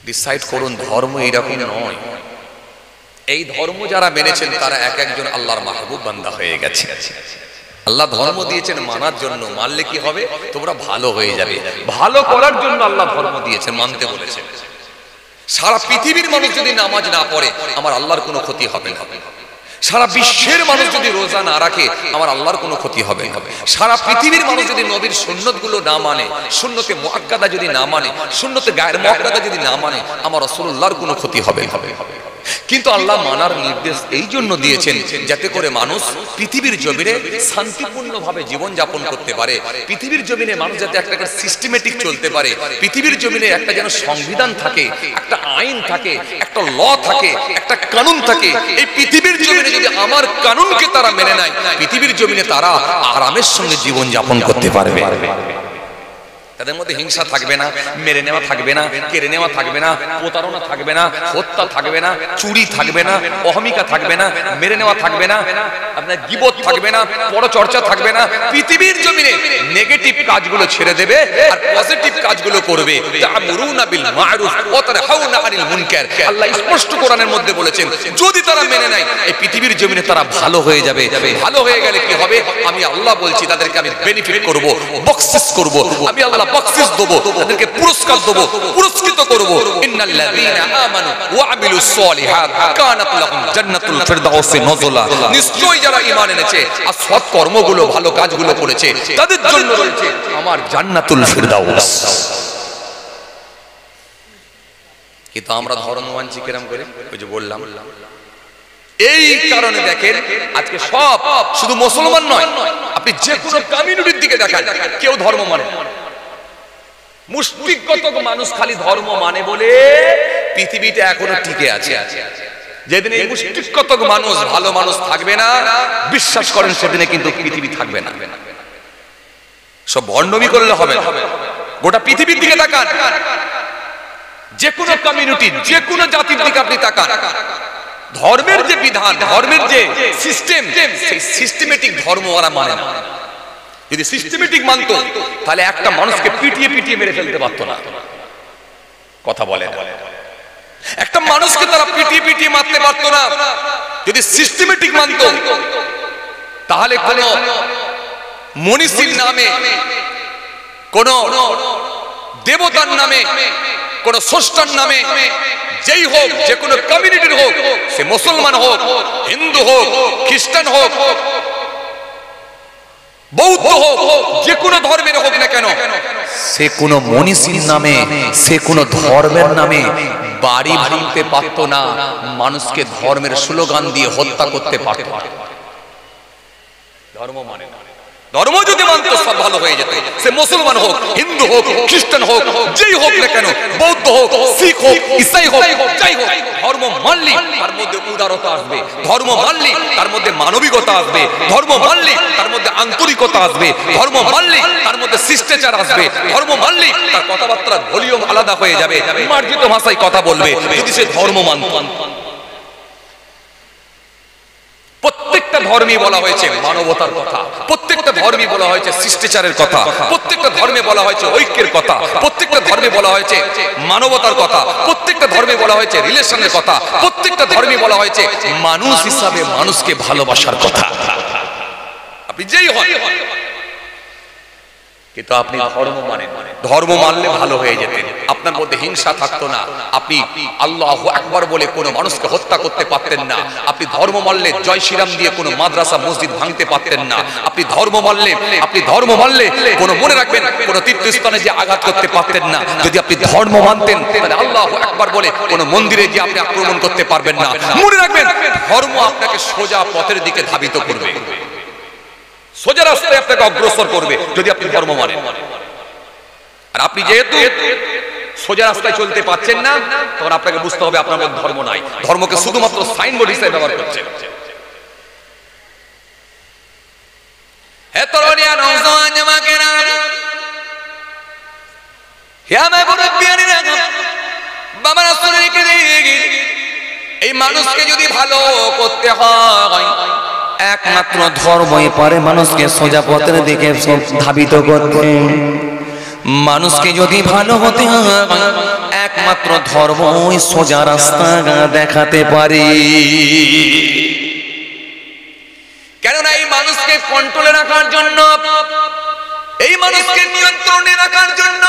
ডিসাইড করুন, ধর্ম এরকম নয়। এই ধর্ম যারা মেনেছেন তারা এক একজন আল্লাহর মাহবুব বান্দা হয়ে গেছে। আল্লাহ ধর্ম দিয়েছেন মানার জন্য, মানলে কি হবে? তোমরা ভালো হয়ে যাবে, ভালো করার জন্য আল্লাহ ধর্ম দিয়েছেন, মানতে বলেছেন। সারা পৃথিবীর মানুষ যদি নামাজ না পড়ে আমার আল্লাহর কোনো ক্ষতি হবে না, সারা বিশ্বের মানুষ যদি রোজা না রাখে আমার আল্লাহর কোনো ক্ষতি হবে না, সারা পৃথিবীর মানুষ যদি নবীর সুন্নতগুলো না মানে, সুন্নতে মুআক্কাদা যদি না মানে, সুন্নতে গায়ের মুআক্কাদা যদি না মানে, আমার রাসূলুল্লাহর কোনো ক্ষতি হবে না। কিন্তু আল্লাহ মানার নির্দেশ এই জন্য দিয়েছেন যাতে করে মানুষ পৃথিবীর জমিনে শান্তিপূর্ণভাবে জীবন যাপন করতে পারে, পৃথিবীর জমিনে মানুষ যাতে একটা সিস্টেমেটিক চলতে পারে, পৃথিবীর জমিনে একটা যেন সংবিধান থাকে, একটা আইন থাকে, একটা ল থাকে, একটা কানুন থাকে। এই পৃথিবীর জমিনে যদি আমার কানুনকে তারা মেনে নেয়, পৃথিবীর জমিনে তারা আরামের সঙ্গে জীবন যাপন করতে পারবে। তাদের মধ্যে হিংসা থাকবে না, মেরে নেওয়া থাকবে না, কেড়ে নেওয়া থাকবে না, প্রতারণা থাকবে না, হত্যা থাকবে না, চুরি থাকবে না, অহমিকা থাকবে না, মেরে নেওয়া থাকবে না, আপনার গীবত থাকবে না, পরচর্চা থাকবে না। পৃথিবীর জমিনে নেগেটিভ কাজগুলো ছেড়ে দেবে আর পজিটিভ কাজগুলো করবে। তা'মুরুনা বিল মা'রুফ ওয়া তানহাউনা আনিল মুনকার। আল্লাহ স্পষ্ট কোরআনের মধ্যে বলেছেন যদি তারা মেনে নেয় এই পৃথিবীর জমিনে তারা ভালো হয়ে যাবে। ভালো হয়ে গেলে কি হবে? আমি আল্লাহ বলছি তাদেরকে আমি বেনিফিট করব, বকশিশ করব, আমি আল্লাহ বকশিশ দেব, তাদেরকে পুরস্কার দেব, পুরস্কৃত করব। ইন্নাল্লাযীনা আমানু ওয়া আমিলুস সলিহাত কানাত লাহুম জান্নাতুল ফিরদাউসি নুজুলা। নিশ্চয়ই যারা ঈমান এনেছে আর সৎ কর্মগুলো ভালো কাজগুলো করেছে তাদের জন্য রয়েছে আমার জান্নাতুল ফিরদাউস। কিন্তু আমরা ধর্ম মানছি কিরকম করে? ওই যে বললাম, এই কারণে দেখেন আজকে সব শুধু মুসলমান নয়, আপনি যে কোনো কমিউনিটির দিকে দেখেন কেউ ধর্ম মানে, মুষ্টিগত মানুষ খালি ধর্ম মানে বলে পৃথিবীটা এখনো টিকে আছে। যেদিন এই মুষ্টিগত মানুষ ভালো মানুষ থাকবে না, বিশ্বাস করেন সেদিনে কিন্তু পৃথিবী থাকবে না। সব ভণ্ডামি করলে হবে না। গোটা পৃথিবীর দিকে তাকান, যে কোনো কমিউনিটি, যে কোনো জাতির দিকে আপনি তাকান, ধর্মের যে বিধান, ধর্মের যে সিস্টেম, সেই সিস্টেমেটিক ধর্ম ওরা মানে না। যদি সিস্টেমেটিক মানতো তাহলে একটা মানুষকে পিটিয়ে পিটিয়ে মেরে ফেলতে পারতো না। কথা বলে একটা মানুষকে তারা পিটিয়ে পিটিয়ে মারতে পারতো না। যদি সিস্টেমেটিক মানতো তাহলে কোন মনীষীর নামে, কোন দেবতার নামে, কোন স্রষ্টার নামে, যেই হোক, যে কোনো কমিউনিটির হোক, সে মুসলমান হোক, হিন্দু হোক, খ্রিস্টান হোক, বৌদ্ধ হোক, যে কোনো ধর্মের হোক না কেন, সে কোনো মনীষীর নামে, সে কোনো ধর্মের নামে বাড়ি ভাঙতে পারত না, মানুষকে ধর্মের স্লোগান দিয়ে হত্যা করতে পারত। ধর্ম মানে না। ধর্ম যদি মানতো সব ভালো হয়ে যেত। সে মুসলমান হোক, হিন্দু হোক, খ্রিস্টান হোক, যেই হোক না কেন, বৌদ্ধ হোক, শিখ হোক, ইসাই হোক, যাই হোক, ধর্ম মানলি তার মধ্যে উদারতা আসবে, ধর্ম মানলি তার মধ্যে মানবিকতা আসবে, ধর্ম মানলি তার মধ্যে আন্তরিকতা আসবে, ধর্ম মানলি তার মধ্যে শিষ্টাচার আসবে, ধর্ম মানলি তার কথাবার্তার ভলিউম আলাদা হয়ে যাবে, মার্জিত ভাষায় কথা বলবে যদি সে ধর্ম মানত। প্রত্যেকটা ধর্মে বলা হয়েছে মানবতার কথা, প্রত্যেকটা ধর্মে বলা হয়েছে শিষ্টাচারের কথা, প্রত্যেকটা ধর্মে বলা হয়েছে ঐক্যের কথা, প্রত্যেকটা ধর্মে বলা হয়েছে মানবতার কথা, প্রত্যেকটা ধর্মে বলা হয়েছে রিলেশনের কথা, প্রত্যেকটা ধর্মে বলা হয়েছে মানুষ হিসাবে মানুষকে ভালোবাসার কথা। আপনি যেই হন, কিন্তু আপনি ধর্ম মানেন, ধর্ম মানলে ভালো হয়ে যেতেন, আপনার মধ্যে হিংসা থাকতো না, আপনি আল্লাহু আকবার বলে কোনো মানুষকে হত্যা করতে পারতেন না, আপনি ধর্ম মানলে জয় শ্রীরাম দিয়ে কোনো মাদ্রাসা মসজিদ ভাঙতে পারতেন না, আপনি ধর্ম মানলে কোনো, মনে রাখবেন, কোনো তীর্থস্থানে যে আঘাত করতে পারতেন না। যদি আপনি ধর্ম মানতেন তাহলে আল্লাহু আকবার বলে কোনো মন্দিরে যে আপনি আক্রমণ করতে পারবেন না। মনে রাখবেন, ধর্ম আপনাকে সোজা পথের দিকে ধাবিত করবে, সোজা রাস্তায় আপনাকে অগ্রসর করবে যদি আপনি ধর্ম মানেন। আর আপনি যেহেতু সোজা রাস্তায় চলতে পারছেন না, তখন আপনাকে বুঝতে হবে আপনার মধ্যে ধর্ম নাই, ধর্মকে শুধুমাত্র সাইনবোর্ড হিসেবে ব্যবহার করছেন। হে তরুণিয়া, নওজওয়ান জামাকেরা, হে আমার মুরব্বিয়ানেরা, বাবা রাসূলকে দেখি, এই মানুষকে যদি ভালো করতে হয়, একমাত্র ধর্মই পারে মানুষকে সোজা পথের দিকে ধাবিত করতে। মানুষকে যদি ভালো হতে হয়, একমাত্র ধর্মই সোজা রাস্তা দেখাতে পারে। কেননা এই মানুষকে কন্ট্রোলে রাখার জন্য, এই মানুষকে নিয়ন্ত্রণে রাখার জন্য,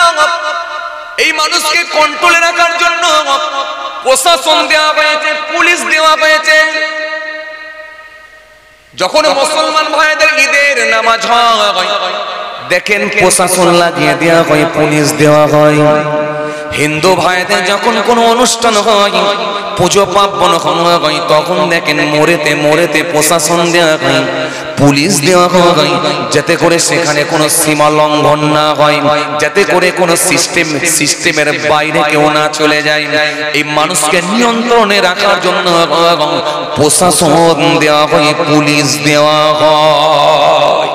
এই মানুষকে কন্ট্রোলে রাখার জন্য প্রশাসন দেওয়া হয়েছে, পুলিশ দেওয়া হয়েছে। যখন মুসলমান ভাইদের ঈদের নামাজ হয়, দেখেন প্রশাসন লাগিয়ে দেওয়া হয়, পুলিশ দেওয়া হয়। হিন্দু ভাইদের যখন কোনো অনুষ্ঠান হয়, পুজো পার্বণ হয়, তখন দেখেন মোড়েতে প্রশাসন দেওয়া হয়, পুলিশ দেওয়া হয়, যাতে করে সেখানে কোনো সীমা লঙ্ঘন না হয়, যাতে করে কোনো সিস্টেমের বাইরে কেউ না চলে যায়। এই মানুষকে নিয়ন্ত্রণে রাখার জন্য প্রশাসন দেওয়া হয়, পুলিশ দেওয়া হয়।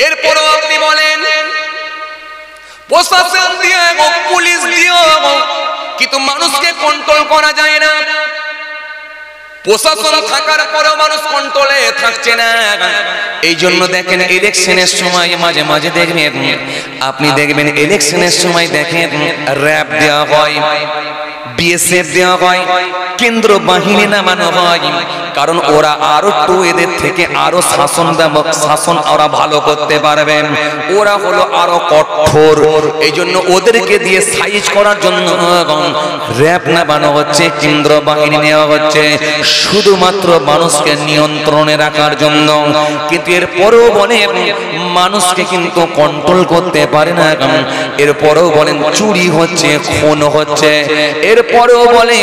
এরপরও আপনি বলেন প্রশাসন দিয়ে হোক, পুলিশ দিয়ে হোক, কিন্তু মানুষকে কন্ট্রোল করা যায় না। প্রশাসন থাকার পরেও মানুষ কন্ট্রোলে থাকছে না। এই জন্য দেখেন ইলেকশনের সময় মাঝে মাঝে দেখবেন, আপনি দেখবেন ইলেকশনের সময় দেখেন র‍্যাব দেওয়া হয়, বিএসএফ দেওয়া হয়, কেন্দ্র বাহিনী নামানো হয়, কারণ ওরা আরো একটু এদের থেকে আরো শাসন ওরা ভালো করতে পারবেন, ওরা হলো আরো কঠোর। এই জন্য ওদেরকে দিয়ে সাইজ করার জন্য র‍্যাব নামানো হচ্ছে, কেন্দ্র বাহিনী নেওয়া হচ্ছে, শুধুমাত্র মানুষকে নিয়ন্ত্রণে রাখার জন্য। কিন্তু এরপরেও বলে মানুষকে কিন্তু কন্ট্রোল করতে পারে না। এরপরেও বলেন চুরি হচ্ছে, খুন হচ্ছে, এরপরেও বলে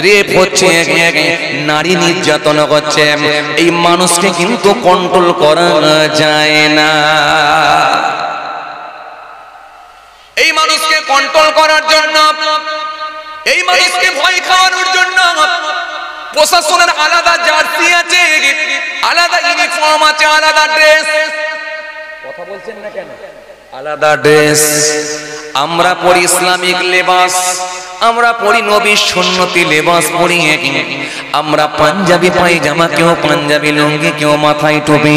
রেপ হচ্ছে, নারী নির্যাতন হচ্ছে। এই মানুষকে কিন্তু কন্ট্রোল করা যায় না। কন্ট্রোল করার জন্য, এই মানুষকে ভয় খাওয়ানোর জন্য প্রশাসনের আলাদা জার্সি আছে, আলাদা ইউনিফর্ম আছে, আলাদা ড্রেস। কথা বলছেন না কেন? আলাদা ড্রেস। আমরা পরি ইসলামিক লেবাস, আমরা পরি নবীর সুন্নতি লেবাস পরি। আমরা পাঞ্জাবি পায়জামা, কেউ পাঞ্জাবি লুঙ্গি, কেউ মাথায় টুপি।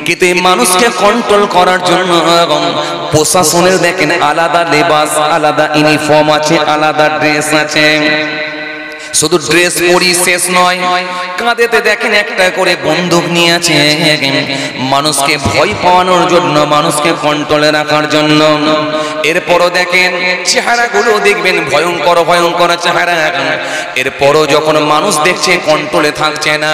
কিন্তু এই মানুষকে কন্ট্রোল করার জন্য প্রশাসনের দেখেন আলাদা লেবাস, আলাদা ইউনিফর্ম আছে, আলাদা ড্রেস আছে। শুধু ড্রেস পরি শেষ নয়, কাঁধেতে দেখেন একটা করে বন্দুক নিয়ে আছে, মানুষকে ভয় পাওয়ানোর জন্য, মানুষকে কন্ট্রোলে রাখার জন্য। এরপরও দেখেন চেহারাগুলো দেখবেন ভয়ঙ্কর ভয়ঙ্কর চেহারা। এরপরও যখন মানুষ দেখছে কন্ট্রোলে থাকছে না,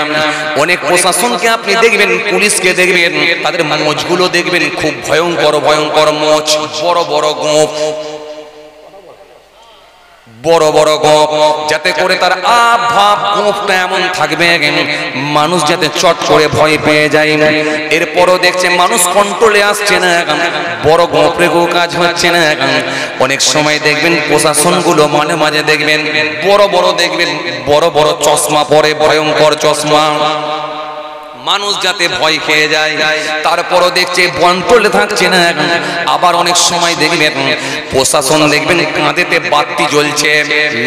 অনেক প্রশাসনকে আপনি দেখবেন, পুলিশকে দেখবেন, তাদের মোচগুলো দেখবেন খুব ভয়ঙ্কর ভয়ঙ্কর মোচ, বড় বড় গোঁফ, বড় বড় গোঁফ, যাতে করে তার আভাব গোঁফটা এমন থাকবে মানুষ যাতে চট করে ভয় পেয়ে যায়। এরপরও দেখছে মানুষ কন্ট্রোলে আসছে না, বড় গোঁফে কাজ হচ্ছে না। অনেক সময় দেখবেন প্রশাসনগুলো মাঝে মাঝে দেখবেন বড় বড়, দেখবেন বড় বড় চশমা পরে, ভয়ঙ্কর চশমা, মানুষ যাতে ভয় খেয়ে যায়। তারপরও দেখছে কন্ট্রোলে থাকছে না। আবার অনেক সময় দেখবেন প্রশাসন দেখবেন কাঁধেতে বাতি জ্বলছে,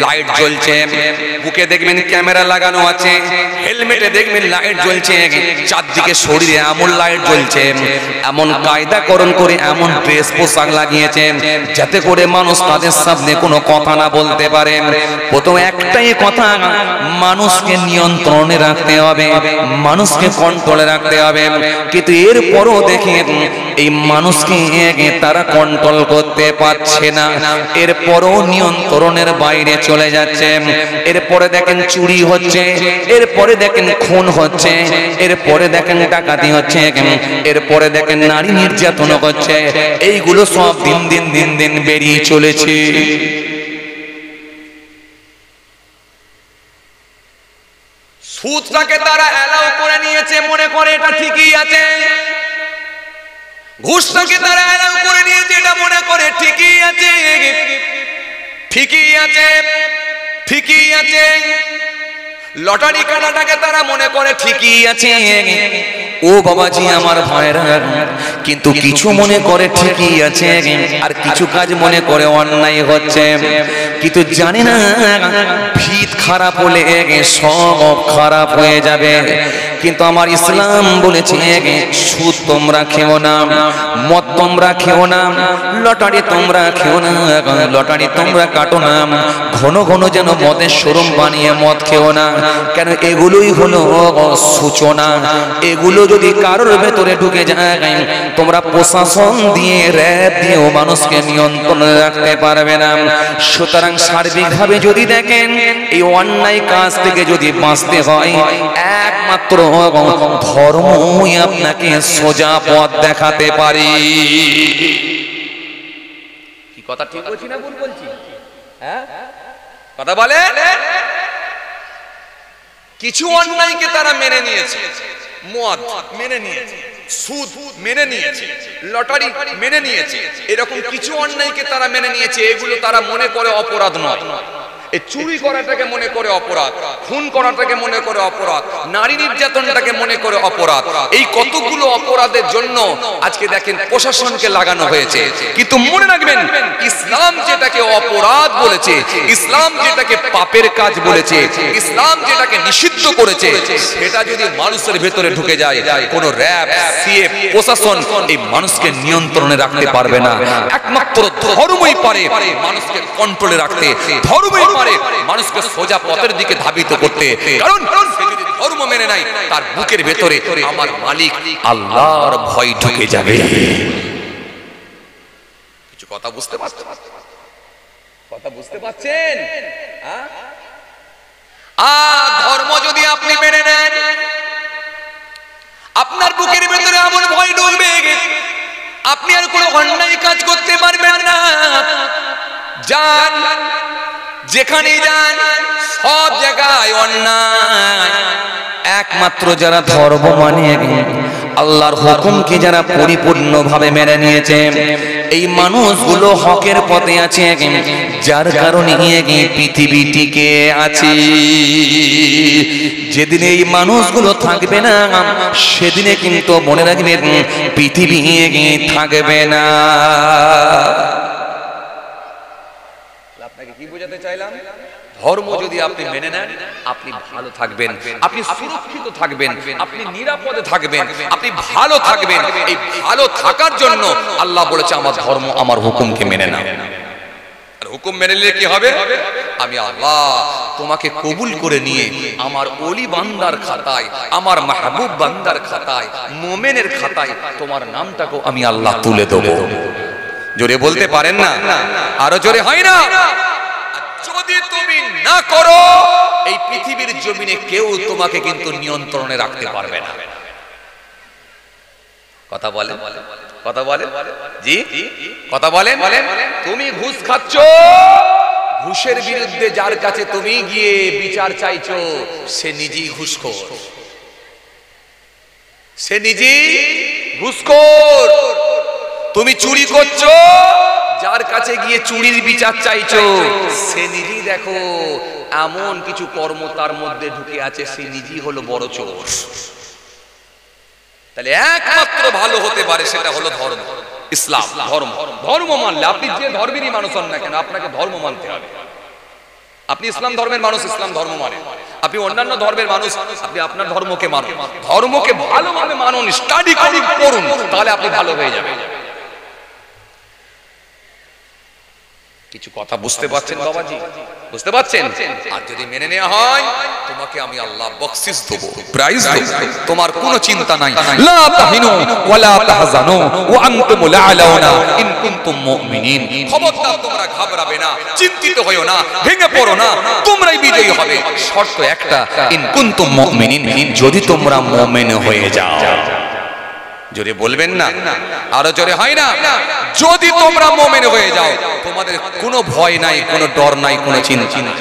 লাইট জ্বলছে, বুকে দেখবেন ক্যামেরা লাগানো আছে, হেলমেটে দেখবেন লাইট জ্বলছে, চারদিকে শরীরে এমন লাইট জ্বলছে, এমন কায়দাকরণ করে এমন ড্রেস পোশাক লাগিয়েছে যাতে করে মানুষ তাদের সামনে কোনো কথা না বলতে পারে। প্রথম একটাই কথা, মানুষকে নিয়ন্ত্রণে রাখতে হবে, মানুষকে কন্ট্রোলে রাখতে হবে। কিন্তু এরপরও দেখেন এই মানুষকে তারা কন্ট্রোল করতে পারছে না, এরপরও নিয়ন্ত্রণের বাইরে চলে যাচ্ছে। এরপরে দেখেন চুরি হচ্ছে, এরপরে দেখেন খুন হচ্ছে, এরপরে দেখেন ডাকাতি হচ্ছে, এরপরে দেখেন নারী নির্যাতন হচ্ছে। এইগুলো সব দিন দিন দিন দিন বেরিয়ে চলেছে। সুদটাকে তারা অ্যালাউ করে নিয়েছে, মনে করে এটা ঠিকই আছে। ঘুষটাকে তারা অ্যালাউ করে নিয়েছে, এটা মনে করে ঠিকই আছে, ঠিকই আছে, ঠিকই আছে। লটারি কাটাটাকে তারা মনে করে ঠিকই আছে। ও বাবাজি আমার ভাইরা, কিন্তু কিছু মনে করে ঠিকই আছে, আর কিছু কাজ মনে করে অন্যায় হচ্ছে। কিন্তু জানি না ভিত খারাপ হলে সব খারাপ হয়ে যাবে। কিন্তু আমার ইসলাম বলেছে সুদ তোমরা খেও না, মদ তোমরা খেও না, লটারি তোমরা খেও না, লটারি তোমরা কাটো না, ঘন ঘন যেন মদের শোরুম বানিয়ে মদ খেও না। কেন? এগুলোই হলো সূচনা। এগুলো যদি কারোর ভেতরে ঢুকে যায়, তোমরা প্রশাসন দিয়ে, র‍্যাব দিয়েও মানুষকে নিয়ন্ত্রণে রাখতে পারবে না। সুতরাং সার্বিকভাবে যদি দেখেন এই অন্যায় কাজ থেকে যদি বাঁচতে হয়, একমাত্র ধর্মই আপনাকে সোজা পথ দেখাতে পারি। কি কথা ঠিক বলছি না ভুল বলছি? হ্যাঁ, কথা বলে। কিছু অন্যায়কে তারা মেনে নিয়েছে, মদ মেনে নিয়েছে, সুদ মেনে নিয়েছে, লটারি মেনে নিয়েছে, এরকম কিছু অন্যায়কে তারা মেনে নিয়েছে। এগুলো তারা মনে করে অপরাধ নয়। এই চুরি করাটাকে মনে করে অপরাধ, খুন করাটাকে মনে করে অপরাধ, নারী নির্যাতনটাকে মনে করে অপরাধ। এই কতগুলো অপরাধের জন্য আজকে দেখেন প্রশাসনকে লাগানো হয়েছে। কিন্তু মনে রাখবেন, ইসলাম যেটাকে অপরাধ বলেছে, ইসলাম যেটাকে পাপের কাজ বলেছে, ইসলাম যেটাকে নিষিদ্ধ করেছে, সেটা যদি মানুষের ভেতরে ঢুকে যায়, কোন র‍্যাব, সিএফ, প্রশাসন এই মানুষকে নিয়ন্ত্রণে রাখতে পারবে না। একমাত্র ধর্মই পারে মানুষকে কন্ট্রোলে রাখতে, ধর্মই পারে মানুষকে সোজা পথের দিকে ধাবিত করতে। কারণ সে যদি ধর্ম মেনে নাই, তার বুকের ভেতরে আমার মালিক আল্লাহর ভয় ঢুকে যাবে। কিছু কথা বুঝতে পারছেন? কথা বুঝতে পারছেন? ধর্ম যদি আপনি মেনে নেন, আপনার বুকের ভেতরে এমন ভয় ঢুকবে, আপনি আর কোনো অন্যায় কাজ করতে পারবেন না। যান, যেখানে যান সব জায়গায় অন্যায়, একমাত্র যারা ধর্ম মানে আল্লাহর হুকুমকে যারা পরিপূর্ণভাবে মেনে নিয়েছে এই মানুষগুলো হকের পথে আছে, যার কারণে পৃথিবী টিকে আছে। যেদিন এই মানুষগুলো থাকবে না সেদিনে কিন্তু মনে রাখবেন পৃথিবী থাকবে না। আপনাকে কি বোঝাতে চাইলাম? ধর্ম যদি আপনি মেনে নেন আপনি ভালো থাকবেন, আপনি সুরক্ষিত থাকবেন, আপনি নিরাপদে থাকবেন, আপনি ভালো থাকবেন। এই ভালো থাকার জন্য আল্লাহ বলেছে আমার ধর্ম আমার হুকুমকে মেনে নাও। আর হুকুম মেনে নিলে কি হবে? আমি আল্লাহ তোমাকে কবুল করে নিয়ে আমার ওলি বান্দার খাতায়, আমার মাহবুব বান্দার খাতায়, মুমিনের খাতায় তোমার নামটাকে আমি আল্লাহ তুলে দেব। জোরে বলতে পারেন না? আরো জোরে হয় না? যদি তুমি না করো এই পৃথিবীর জমিনে কেউ তোমাকে কিন্তু নিয়ন্ত্রণে রাখতে পারবে না। কথা বলে, কথা বলে, জি কথা বলেন। তুমি ঘুষ খাচ্ছ, ঘুষের বিরুদ্ধে যার কাছে তুমি গিয়ে বিচার চাইছো সে নিজেই ঘুষখোর, সে নিজেই ঘুষখোর। তুমি চুরি করছো, যার কাছে গিয়ে চুরির বিচার চাইছো সে নিজেই দেখো এমন কিছু কর্ম তার মধ্যে ঢুকে আছে, সে নিজেই হলো বড় চোর। তাহলে একমাত্র ভালো হতে পারে সেটা হলো ধর্ম, ইসলাম ধর্ম। ধর্ম মানলে আপনি যে ধর্মেরই মানুষ হন না কেন আপনাকে ধর্ম মানতে হবে। আপনি ইসলাম ধর্মের মানুষ, ইসলাম ধর্ম মানে। আপনি অন্যান্য ধর্মের মানুষ, আপনি আপনার ধর্মকে মানুন। ধর্মকে ভালোভাবে মানুন, স্টাডি করুন, তাহলে আপনি ভালো হয়ে যাবেন। কিছু কথা বুঝতে পারছেন বাবাজি? বুঝতে পারছেন? আর যদি মেনে নেওয়া হয় তোমাকে আমি আল্লাহ বকশিশ দেব, প্রাইজ দেব, তোমার কোনো চিন্তা নাই। লা তাহিনু ওয়ালা তাহজানু ওয়া আনতুমুল আ'লাউনা ইন কুনতুম মুমিনিন। খবরদার তোমরা ঘাবড়াবে না, চিন্তিত হয়ো না, ভেঙে পড়ো না, তোমরাই বিজয়ী হবে। শর্ত একটা, ইন কুনতুম মুমিনিন, যদি তোমরা মুমিন হয়ে যাও। জোরে বলবেন না? আরো জোরে হয় না? যদি তোমরা মুমিন হয়ে যাও তোমাদের কোনো ভয় নাই, কোনো ডর নাই, কোনো চিন্তা নাই।